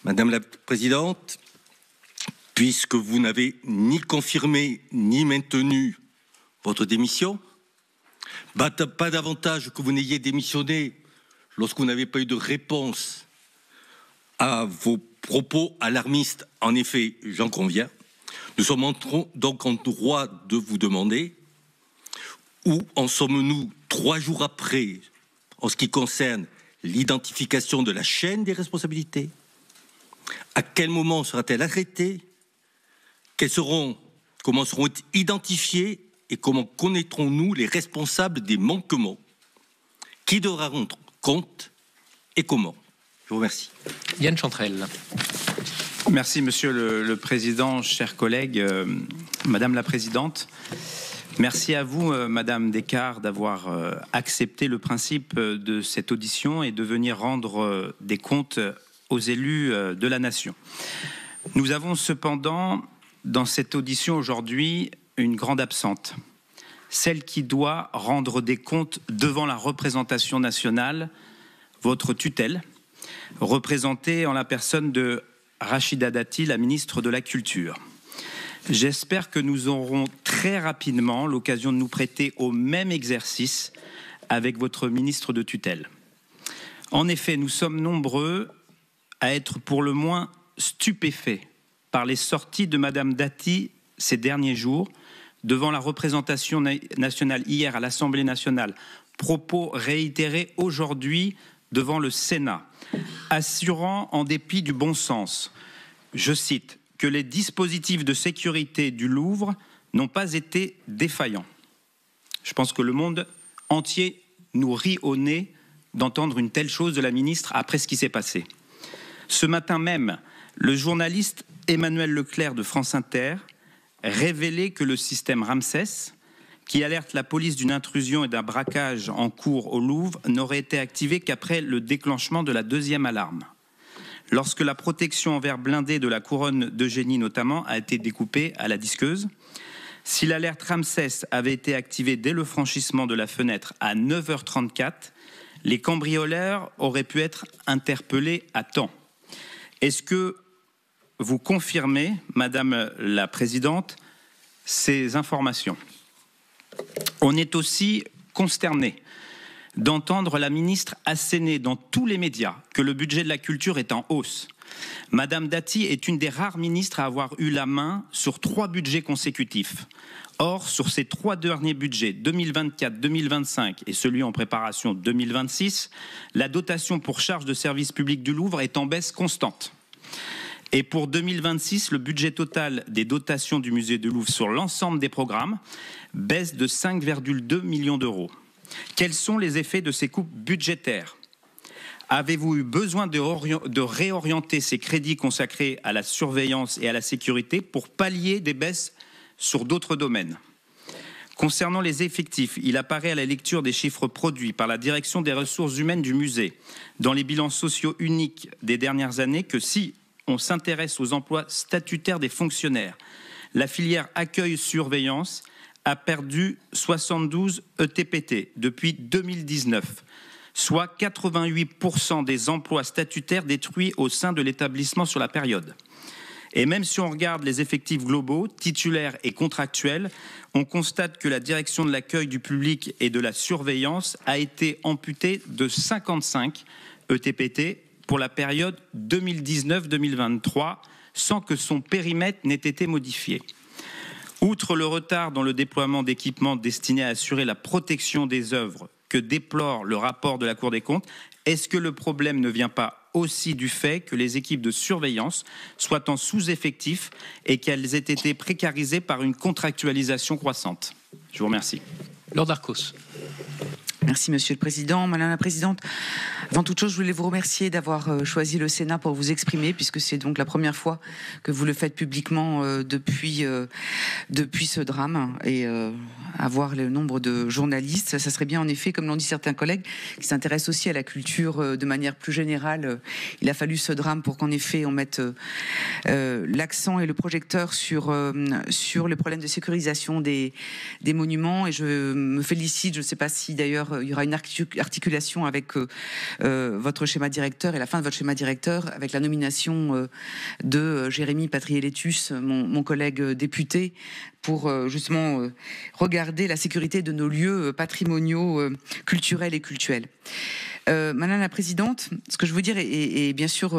Madame la Présidente, puisque vous n'avez ni confirmé ni maintenu votre démission, pas davantage que vous n'ayez démissionné lorsque vous n'avez pas eu de réponse à vos propos alarmistes. En effet, j'en conviens. Nous sommes donc en droit de vous demander où en sommes-nous 3 jours après en ce qui concerne l'identification de la chaîne des responsabilités? À quel moment sera-t-elle arrêtée? Comment seront identifiés et comment connaîtrons-nous les responsables des manquements? Qui devra rendre compte et comment? Je vous remercie. Yann Chantrel. Merci Monsieur le Président, chers collègues, Madame la Présidente. Merci à vous, Madame Descartes, d'avoir accepté le principe de cette audition et de venir rendre des comptes aux élus de la nation. Nous avons cependant, dans cette audition aujourd'hui, une grande absente, celle qui doit rendre des comptes devant la représentation nationale, votre tutelle, représentée en la personne de Rachida Dati, la ministre de la Culture. J'espère que nous aurons très rapidement l'occasion de nous prêter au même exercice avec votre ministre de tutelle. En effet, nous sommes nombreux à être pour le moins stupéfaits par les sorties de Madame Dati ces derniers jours devant la représentation nationale hier à l'Assemblée nationale, propos réitérés aujourd'hui devant le Sénat, assurant en dépit du bon sens, je cite, que les dispositifs de sécurité du Louvre n'ont pas été défaillants. Je pense que le monde entier nous rit au nez d'entendre une telle chose de la ministre après ce qui s'est passé. Ce matin même, le journaliste Emmanuel Leclerc de France Inter révélait que le système Ramsès, qui alerte la police d'une intrusion et d'un braquage en cours au Louvre, n'aurait été activé qu'après le déclenchement de la 2e alarme. Lorsque la protection en verre blindé de la couronne d'Eugénie notamment a été découpée à la disqueuse, si l'alerte Ramsès avait été activée dès le franchissement de la fenêtre à 9h34, les cambrioleurs auraient pu être interpellés à temps. Est-ce que vous confirmez, Madame la Présidente, ces informations? On est aussi consterné d'entendre la ministre asséner dans tous les médias que le budget de la culture est en hausse. Madame Dati est une des rares ministres à avoir eu la main sur 3 budgets consécutifs. Or, sur ces 3 derniers budgets, 2024, 2025 et celui en préparation 2026, la dotation pour charges de service public du Louvre est en baisse constante. Et pour 2026, le budget total des dotations du musée du Louvre sur l'ensemble des programmes baisse de 5,2 millions d'euros. Quels sont les effets de ces coupes budgétaires ? Avez-vous eu besoin de réorienter ces crédits consacrés à la surveillance et à la sécurité pour pallier des baisses sur d'autres domaines ? Concernant les effectifs, il apparaît à la lecture des chiffres produits par la direction des ressources humaines du musée dans les bilans sociaux uniques des dernières années que si on s'intéresse aux emplois statutaires des fonctionnaires, la filière accueil-surveillance a perdu 72 ETPT depuis 2019, soit 88% des emplois statutaires détruits au sein de l'établissement sur la période. Et même si on regarde les effectifs globaux, titulaires et contractuels, on constate que la direction de l'accueil du public et de la surveillance a été amputée de 55 ETPT pour la période 2019-2023, sans que son périmètre n'ait été modifié. Outre le retard dans le déploiement d'équipements destinés à assurer la protection des œuvres que déplore le rapport de la Cour des comptes, est-ce que le problème ne vient pas aussi du fait que les équipes de surveillance soient en sous-effectif et qu'elles aient été précarisées par une contractualisation croissante ? Je vous remercie. Laure Darcos. Merci Monsieur le Président. Madame la Présidente, avant toute chose, je voulais vous remercier d'avoir choisi le Sénat pour vous exprimer, puisque c'est donc la première fois que vous le faites publiquement depuis ce drame. Et avoir le nombre de journalistes, ça serait bien en effet, comme l'ont dit certains collègues, qui s'intéressent aussi à la culture de manière plus générale. Il a fallu ce drame pour qu'en effet on mette l'accent et le projecteur sur le problème de sécurisation des monuments. Et je me félicite, je ne sais pas si d'ailleurs il y aura une articulation avec votre schéma directeur et la fin de votre schéma directeur avec la nomination de Jérémy Patriélétus, mon collègue député, pour justement regarder la sécurité de nos lieux patrimoniaux, culturels et cultuels. Madame la Présidente, ce que je veux dire est bien sûr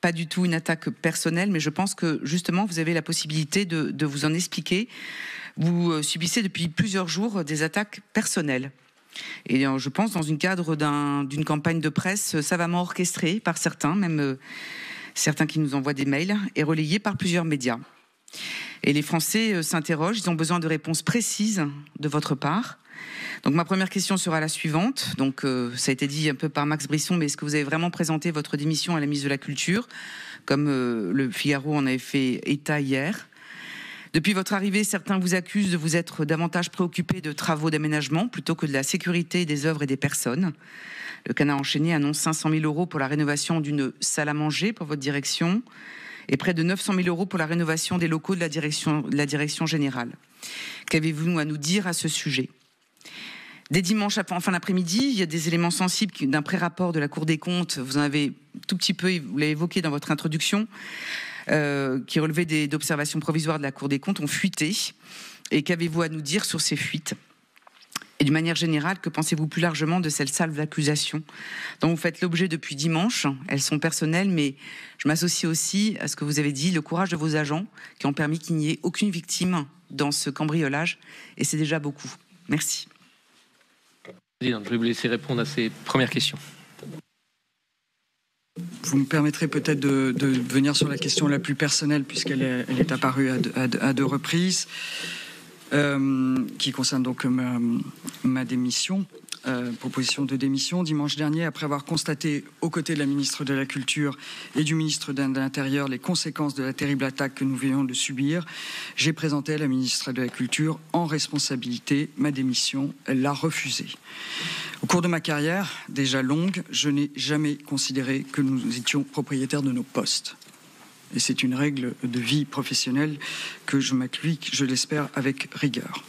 pas du tout une attaque personnelle, mais je pense que justement vous avez la possibilité de vous en expliquer. Vous subissez depuis plusieurs jours des attaques personnelles. Et je pense dans le cadre d'une campagne de presse savamment orchestrée par certains, même certains qui nous envoient des mails, et relayée par plusieurs médias. Et les Français s'interrogent, ils ont besoin de réponses précises de votre part. Donc ma première question sera la suivante. Donc ça a été dit un peu par Max Brisson, mais est-ce que vous avez vraiment présenté votre démission à la ministre de la Culture, comme le Figaro en avait fait état hier ? Depuis votre arrivée, certains vous accusent de vous être davantage préoccupé de travaux d'aménagement plutôt que de la sécurité des œuvres et des personnes. Le Canard enchaîné annonce 500 000 € pour la rénovation d'une salle à manger pour votre direction et près de 900 000 € pour la rénovation des locaux de la direction générale. Qu'avez-vous à nous dire à ce sujet ? Dès dimanche, en fin d'après-midi, il y a des éléments sensibles d'un pré-rapport de la Cour des comptes. Vous en avez tout petit peu, vous l'avez évoqué dans votre introduction, qui relevaient d'observations provisoires de la Cour des comptes, ont fuité. Et qu'avez-vous à nous dire sur ces fuites ? Et d'une manière générale, que pensez-vous plus largement de cette salve d'accusations dont vous faites l'objet depuis dimanche ? Elles sont personnelles, mais je m'associe aussi à ce que vous avez dit, le courage de vos agents qui ont permis qu'il n'y ait aucune victime dans ce cambriolage. Et c'est déjà beaucoup. Merci. Je vais vous laisser répondre à ces premières questions. Vous me permettrez peut-être de venir sur la question la plus personnelle, puisqu'elle est apparue à deux reprises, qui concerne donc ma démission, proposition de démission. Dimanche dernier, après avoir constaté aux côtés de la ministre de la Culture et du ministre de l'Intérieur les conséquences de la terrible attaque que nous venons de subir, j'ai présenté à la ministre de la Culture en responsabilité ma démission. Elle l'a refusée. Au cours de ma carrière, déjà longue, je n'ai jamais considéré que nous étions propriétaires de nos postes. Et c'est une règle de vie professionnelle que je m'applique, je l'espère, avec rigueur.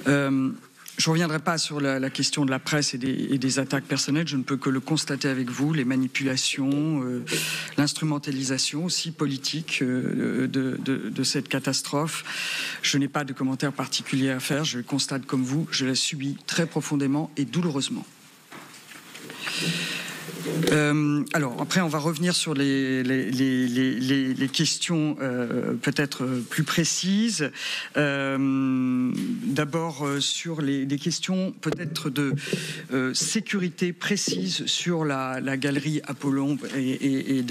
Je ne reviendrai pas sur la question de la presse et des attaques personnelles. Je ne peux que le constater avec vous, les manipulations, l'instrumentalisation aussi politique de cette catastrophe. Je n'ai pas de commentaire particulier à faire. Je constate comme vous, je la subis très profondément et douloureusement. Alors après, on va revenir sur les questions peut-être plus précises. D'abord sur les questions peut-être de sécurité précise sur la galerie Apollon et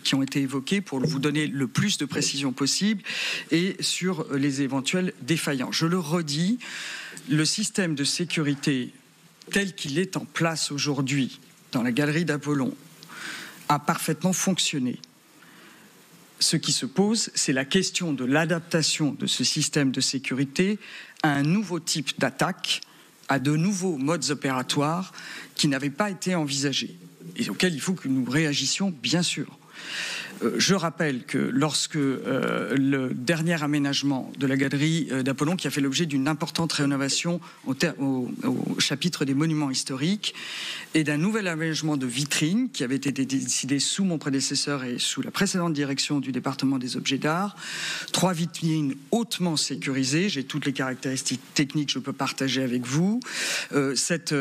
qui ont été évoquées pour vous donner le plus de précision possible, et sur les éventuels défaillants. Je le redis, le système de sécurité tel qu'il est en place aujourd'hui dans la galerie d'Apollon a parfaitement fonctionné. Ce qui se pose, c'est la question de l'adaptation de ce système de sécurité à un nouveau type d'attaque, à de nouveaux modes opératoires qui n'avaient pas été envisagés et auxquels il faut que nous réagissions, bien sûr. Je rappelle que lorsque le dernier aménagement de la galerie d'Apollon, qui a fait l'objet d'une importante rénovation au chapitre des monuments historiques, et d'un nouvel aménagement de vitrines qui avait été décidé sous mon prédécesseur et sous la précédente direction du département des objets d'art, 3 vitrines hautement sécurisées, j'ai toutes les caractéristiques techniques que je peux partager avec vous. Cet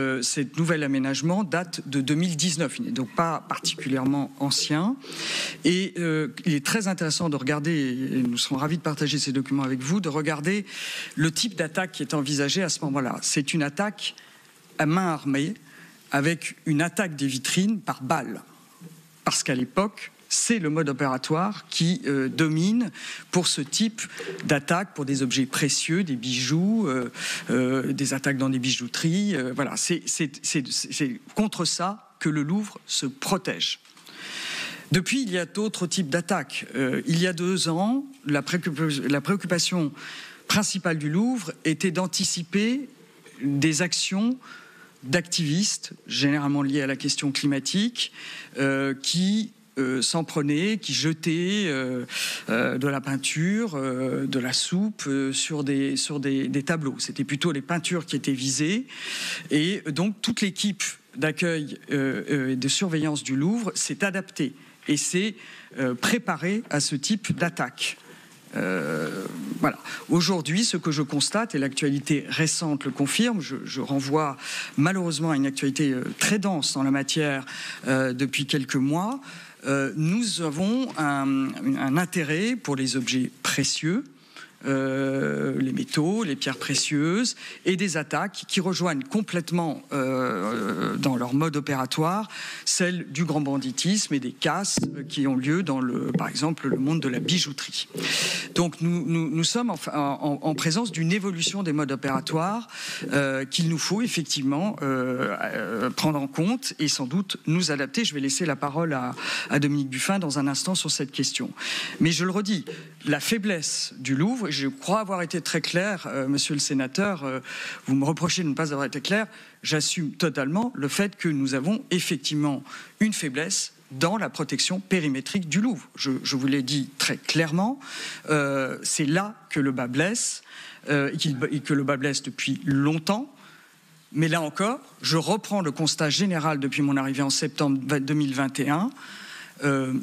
nouvel aménagement date de 2019, il n'est donc pas particulièrement ancien, et il est très intéressant de regarder, et nous serons ravis de partager ces documents avec vous, de regarder le type d'attaque qui est envisagé à ce moment-là. C'est une attaque à main armée, avec une attaque des vitrines par balle. Parce qu'à l'époque, c'est le mode opératoire qui domine pour ce type d'attaque, pour des objets précieux, des bijoux, des attaques dans des bijouteries. Voilà, c'est contre ça que le Louvre se protège. Depuis, il y a d'autres types d'attaques. Il y a 2 ans, la préoccupation principale du Louvre était d'anticiper des actions d'activistes, généralement liés à la question climatique, qui s'en prenaient, qui jetaient de la peinture, de la soupe sur des tableaux. C'était plutôt les peintures qui étaient visées. Et donc, toute l'équipe d'accueil et de surveillance du Louvre s'est adaptée et s'est préparée à ce type d'attaque. Voilà. Aujourd'hui, ce que je constate, et l'actualité récente le confirme, je renvoie malheureusement à une actualité très dense en la matière depuis quelques mois, nous avons un intérêt pour les objets précieux, les métaux, les pierres précieuses, et des attaques qui rejoignent complètement dans leur mode opératoire celle du grand banditisme et des casses qui ont lieu dans par exemple le monde de la bijouterie. Donc nous sommes en présence d'une évolution des modes opératoires qu'il nous faut effectivement prendre en compte et sans doute nous adapter. Je vais laisser la parole à Dominique Buffin dans un instant sur cette question. Mais je le redis, la faiblesse du Louvre, je crois avoir été très clair, monsieur le sénateur, vous me reprochez de ne pas avoir été clair, j'assume totalement le fait que nous avons effectivement une faiblesse dans la protection périmétrique du Louvre. Je vous l'ai dit très clairement, c'est là que le bas blesse, et que le bas blesse depuis longtemps. Mais là encore, je reprends le constat général depuis mon arrivée en septembre 2021,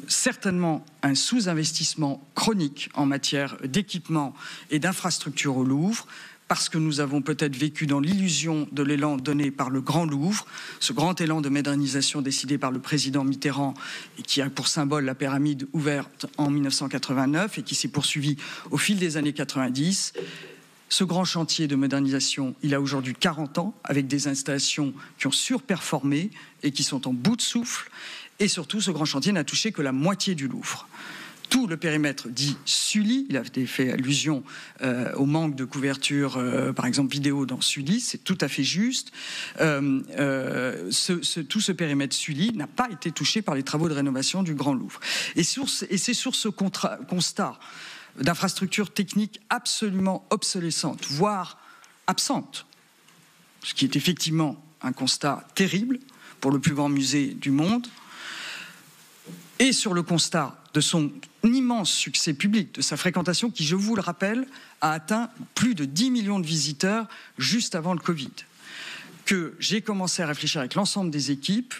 certainement un sous-investissement chronique en matière d'équipement et d'infrastructure au Louvre, parce que nous avons peut-être vécu dans l'illusion de l'élan donné par le Grand Louvre, ce grand élan de modernisation décidé par le président Mitterrand et qui a pour symbole la pyramide ouverte en 1989 et qui s'est poursuivi au fil des années 90. Ce grand chantier de modernisation, il a aujourd'hui 40 ans, avec des installations qui ont surperformé et qui sont en bout de souffle. Et surtout, ce grand chantier n'a touché que la moitié du Louvre. Tout le périmètre dit Sully, il a fait allusion au manque de couverture, par exemple vidéo dans Sully, c'est tout à fait juste. Tout ce périmètre Sully n'a pas été touché par les travaux de rénovation du Grand Louvre. Et c'est sur ce constat d'infrastructures techniques absolument obsolescentes, voire absentes, ce qui est effectivement un constat terrible pour le plus grand musée du monde, et sur le constat de son immense succès public, de sa fréquentation qui, je vous le rappelle, a atteint plus de 10 millions de visiteurs juste avant le Covid, que j'ai commencé à réfléchir avec l'ensemble des équipes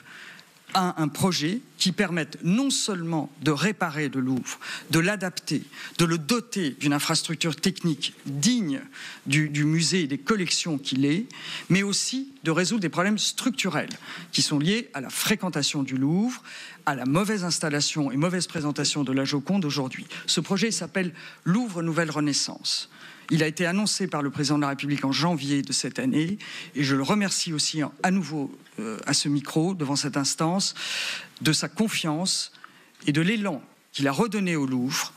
à un projet qui permette non seulement de réparer le Louvre, de l'adapter, de le doter d'une infrastructure technique digne du musée et des collections qu'il est, mais aussi de résoudre des problèmes structurels qui sont liés à la fréquentation du Louvre, à la mauvaise installation et mauvaise présentation de la Joconde aujourd'hui. Ce projet s'appelle Louvre Nouvelle Renaissance. Il a été annoncé par le président de la République en janvier de cette année et je le remercie aussi à nouveau à ce micro, devant cette instance, de sa confiance et de l'élan qu'il a redonné au Louvre.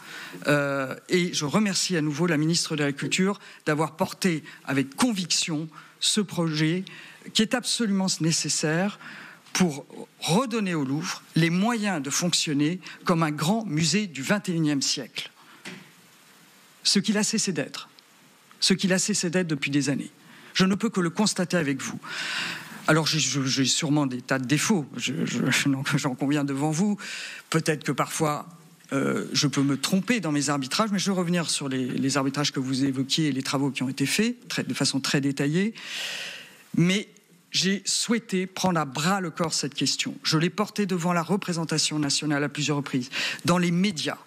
Et je remercie à nouveau la ministre de la Culture d'avoir porté avec conviction ce projet qui est absolument nécessaire pour redonner au Louvre les moyens de fonctionner comme un grand musée du XXIe siècle. Ce qu'il a cessé d'être. Ce qu'il a cessé d'être depuis des années. Je ne peux que le constater avec vous. Alors j'ai sûrement des tas de défauts, j'en conviens devant vous. Peut-être que parfois je peux me tromper dans mes arbitrages, mais je vais revenir sur les arbitrages que vous évoquiez et les travaux qui ont été faits de façon très détaillée. Mais j'ai souhaité prendre à bras le corps cette question. Je l'ai portée devant la représentation nationale à plusieurs reprises, dans les médias,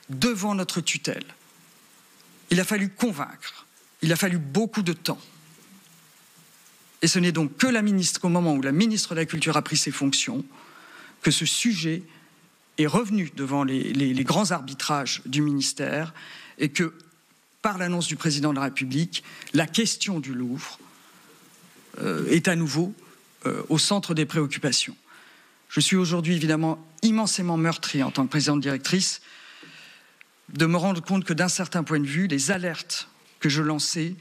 devant notre tutelle. Il a fallu convaincre. Il a fallu beaucoup de temps. Et ce n'est donc que qu'au moment où la ministre de la Culture a pris ses fonctions, que ce sujet est revenu devant les grands arbitrages du ministère et que, par l'annonce du président de la République, la question du Louvre est à nouveau au centre des préoccupations. Je suis aujourd'hui évidemment immensément meurtri en tant que présidente directrice de me rendre compte que d'un certain point de vue, les alertes que je lançais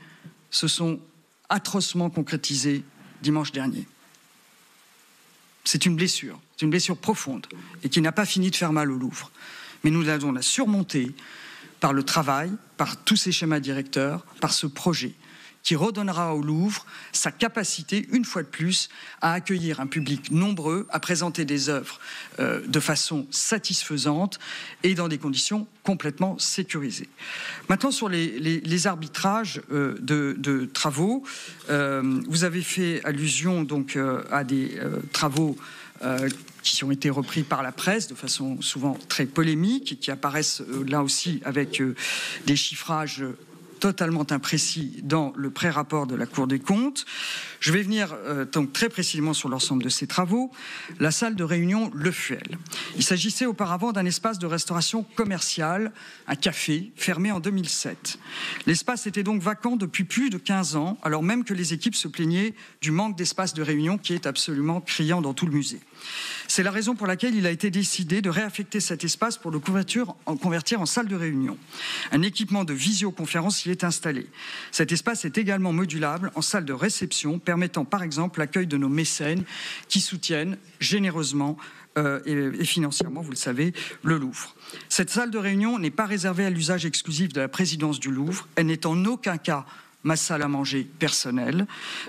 se sont atrocement concrétisées dimanche dernier. C'est une blessure profonde et qui n'a pas fini de faire mal au Louvre. Mais nous l'avons la surmontée par le travail, par tous ces schémas directeurs, par ce projet qui redonnera au Louvre sa capacité, une fois de plus, à accueillir un public nombreux, à présenter des œuvres de façon satisfaisante et dans des conditions complètement sécurisées. Maintenant, sur les arbitrages de travaux, vous avez fait allusion donc à des travaux qui ont été repris par la presse de façon souvent très polémique et qui apparaissent là aussi avec des chiffrages totalement imprécis dans le pré-rapport de la Cour des comptes. Je vais venir donc très précisément sur l'ensemble de ces travaux. La salle de réunion Le Fuel. Il s'agissait auparavant d'un espace de restauration commerciale, un café, fermé en 2007. L'espace était donc vacant depuis plus de 15 ans, alors même que les équipes se plaignaient du manque d'espace de réunion qui est absolument criant dans tout le musée. C'est la raison pour laquelle il a été décidé de réaffecter cet espace pour le convertir en salle de réunion. Un équipement de visioconférence y est installé. Cet espace est également modulable en salle de réception, permettant par exemple l'accueil de nos mécènes qui soutiennent généreusement et financièrement, vous le savez, le Louvre. Cette salle de réunion n'est pas réservée à l'usage exclusif de la présidence du Louvre. Elle n'est en aucun cas ma salle à manger personnelle,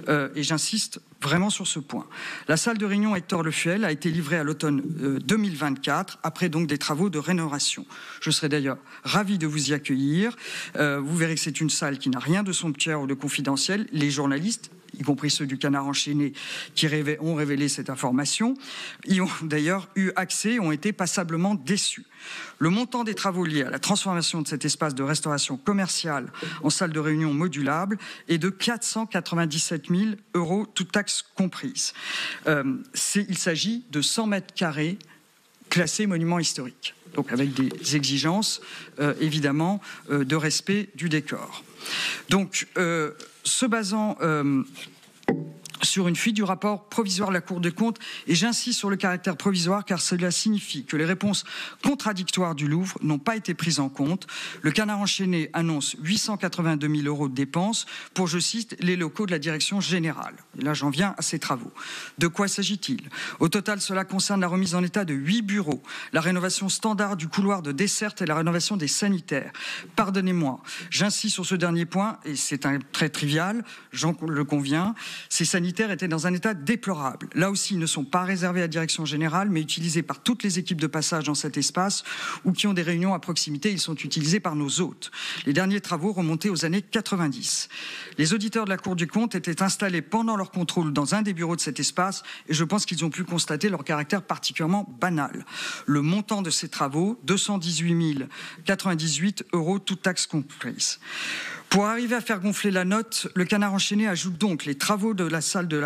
et j'insiste vraiment sur ce point. La salle de réunion Hector Le Fuel a été livrée à l'automne 2024, après donc des travaux de rénovation. Je serai d'ailleurs ravi de vous y accueillir. Vous verrez que c'est une salle qui n'a rien de somptuaire ou de confidentiel. Les journalistes, y compris ceux du Canard enchaîné, qui ont révélé cette information, y ont d'ailleurs eu accès et ont été passablement déçus. Le montant des travaux liés à la transformation de cet espace de restauration commerciale en salle de réunion modulable est de 497 000 €, toutes taxes comprises. Il s'agit de 100 mètres carrés classés monuments historiques, donc avec des exigences, évidemment, de respect du décor. Donc, se basant sur une fuite du rapport provisoire de la Cour des comptes, et j'insiste sur le caractère provisoire car cela signifie que les réponses contradictoires du Louvre n'ont pas été prises en compte. Le Canard enchaîné annonce 882 000 € de dépenses pour, je cite, les locaux de la direction générale. Et là, j'en viens à ces travaux. De quoi s'agit-il? Au total, cela concerne la remise en état de 8 bureaux, la rénovation standard du couloir de desserte et la rénovation des sanitaires. Pardonnez-moi, j'insiste sur ce dernier point, et c'est très trivial, j'en le conviens, ces sanitaires sanitaires étaient dans un état déplorable. Là aussi, ils ne sont pas réservés à la direction générale, mais utilisés par toutes les équipes de passage dans cet espace ou qui ont des réunions à proximité. Ils sont utilisés par nos hôtes. Les derniers travaux remontaient aux années 90. Les auditeurs de la Cour des comptes étaient installés pendant leur contrôle dans un des bureaux de cet espace et je pense qu'ils ont pu constater leur caractère particulièrement banal. Le montant de ces travaux, 218 098 €, toutes taxes comprises. Pour arriver à faire gonfler la note, le Canard enchaîné ajoute donc les travaux de la salle de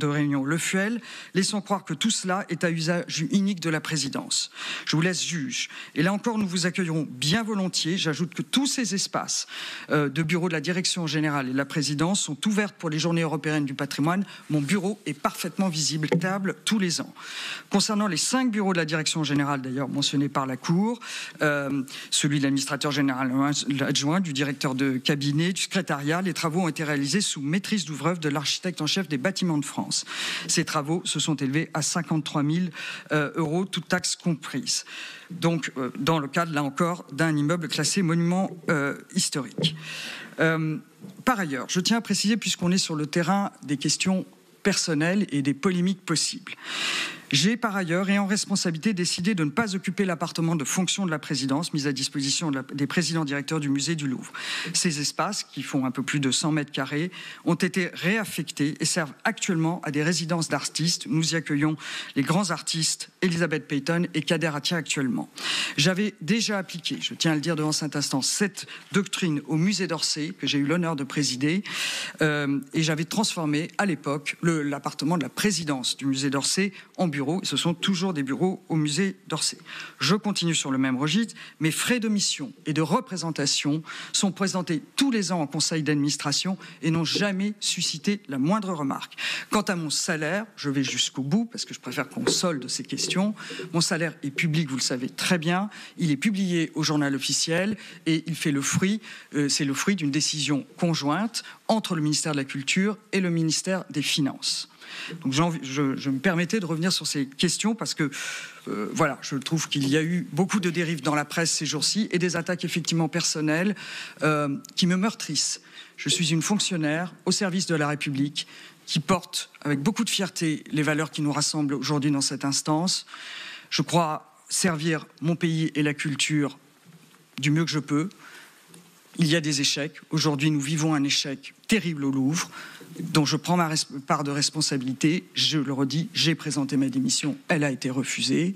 réunion Le Fuel, laissant croire que tout cela est à usage unique de la présidence. Je vous laisse juge. Et là encore, nous vous accueillerons bien volontiers. J'ajoute que tous ces espaces de bureau de la direction générale et de la présidence sont ouverts pour les journées européennes du patrimoine. Mon bureau est parfaitement visitable tous les ans. Concernant les 5 bureaux de la direction générale, d'ailleurs mentionnés par la Cour, celui de l'administrateur général adjoint, du directeur de cabinet, du secrétariat, les travaux ont été réalisés sous maîtrise d'ouvrage de l'architecte en chef des bâtiments de France. Ces travaux se sont élevés à 53 000 €, toutes taxes comprises. Donc, dans le cadre, là encore, d'un immeuble classé monument historique. Par ailleurs, je tiens à préciser, puisqu'on est sur le terrain des questions personnelles et des polémiques possibles, j'ai par ailleurs et en responsabilité décidé de ne pas occuper l'appartement de fonction de la présidence mis à disposition des présidents directeurs du musée du Louvre. Ces espaces, qui font un peu plus de 100 mètres carrés, ont été réaffectés et servent actuellement à des résidences d'artistes. Nous y accueillons les grands artistes Elisabeth Peyton et Kader Attia actuellement. J'avais déjà appliqué, je tiens à le dire devant cette instance, cette doctrine au musée d'Orsay, que j'ai eu l'honneur de présider, et j'avais transformé à l'époque l'appartement de la présidence du musée d'Orsay en bureau. Ce sont toujours des bureaux au musée d'Orsay. Je continue sur le même registre. Mes frais de mission et de représentation sont présentés tous les ans en conseil d'administration et n'ont jamais suscité la moindre remarque. Quant à mon salaire, je vais jusqu'au bout parce que je préfère qu'on solde ces questions. Mon salaire est public, vous le savez très bien. Il est publié au journal officiel et il fait le fruit, c'est le fruit d'une décision conjointe entre le ministère de la Culture et le ministère des Finances. Donc je me permettais de revenir sur ces questions parce que voilà, je trouve qu'il y a eu beaucoup de dérives dans la presse ces jours-ci et des attaques effectivement personnelles qui me meurtrissent. Je suis une fonctionnaire au service de la République qui porte avec beaucoup de fierté les valeurs qui nous rassemblent aujourd'hui dans cette instance. Je crois servir mon pays et la culture du mieux que je peux. Il y a des échecs. Aujourd'hui, nous vivons un échec terrible au Louvre, dont je prends ma part de responsabilité. Je le redis, j'ai présenté ma démission, elle a été refusée.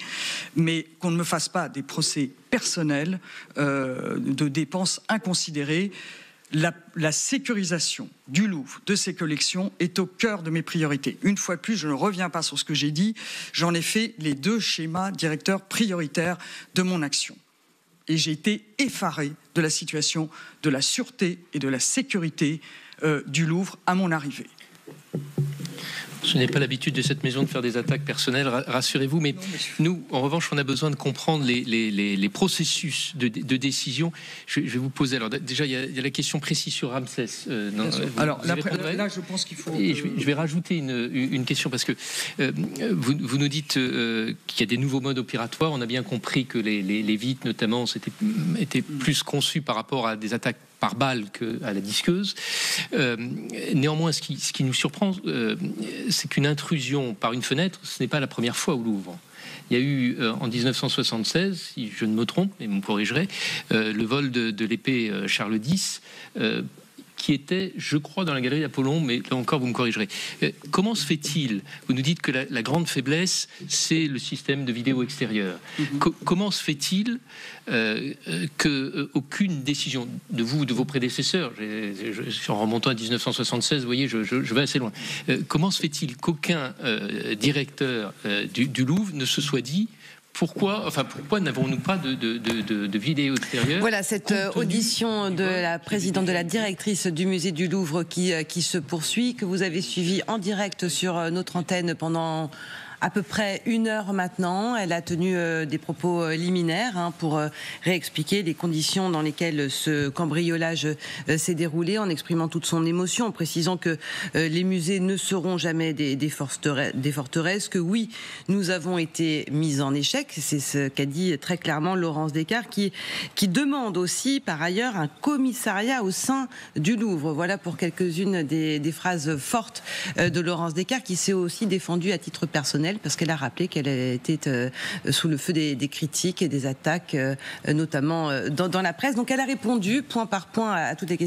Mais qu'on ne me fasse pas des procès personnels de dépenses inconsidérées. La sécurisation du Louvre, de ses collections, est au cœur de mes priorités. Une fois de plus, je ne reviens pas sur ce que j'ai dit. J'en ai fait les 2 schémas directeurs prioritaires de mon action. Et j'ai été effaré de la situation de la sûreté et de la sécurité du Louvre à mon arrivée. Ce n'est pas l'habitude de cette maison de faire des attaques personnelles, rassurez-vous, mais nous, en revanche, on a besoin de comprendre les processus de décision. Je vais vous poser, alors déjà, il y a la question précise sur Ramsès. Alors là, je pense qu'il faut... Et je vais rajouter une question, parce que vous nous dites qu'il y a des nouveaux modes opératoires. On a bien compris que les vitres, notamment, étaient plus conçus par rapport à des attaques par balle qu'à la disqueuse. Néanmoins, ce qui nous surprend, c'est qu'une intrusion par une fenêtre, ce n'est pas la première fois au Louvre. Il y a eu en 1976, si je ne me trompe, mais vous me corrigerez, le vol de l'épée Charles X, qui était, je crois, dans la galerie d'Apollon, mais là encore, vous me corrigerez. Comment se fait-il? Vous nous dites que la grande faiblesse, c'est le système de vidéo extérieure. Comment se fait-il qu'aucune décision de vous ou de vos prédécesseurs, en remontant à 1976, vous voyez, je vais assez loin, comment se fait-il qu'aucun directeur du Louvre ne se soit dit pourquoi n'avons-nous pas de vidéo extérieure? Voilà, cette audition de la présidente, de la directrice du musée du Louvre qui se poursuit, que vous avez suivi en direct sur notre antenne pendant à peu près 1 heure maintenant. Elle a tenu des propos liminaires pour réexpliquer les conditions dans lesquelles ce cambriolage s'est déroulé, en exprimant toute son émotion, en précisant que les musées ne seront jamais des forteresses, que oui, nous avons été mis en échec. C'est ce qu'a dit très clairement Laurence Descartes, qui demande aussi, par ailleurs, un commissariat au sein du Louvre. Voilà pour quelques-unes des phrases fortes de Laurence Descartes, qui s'est aussi défendue à titre personnel, parce qu'elle a rappelé qu'elle était sous le feu des critiques et des attaques, notamment dans la presse. Donc elle a répondu point par point à toutes les questions.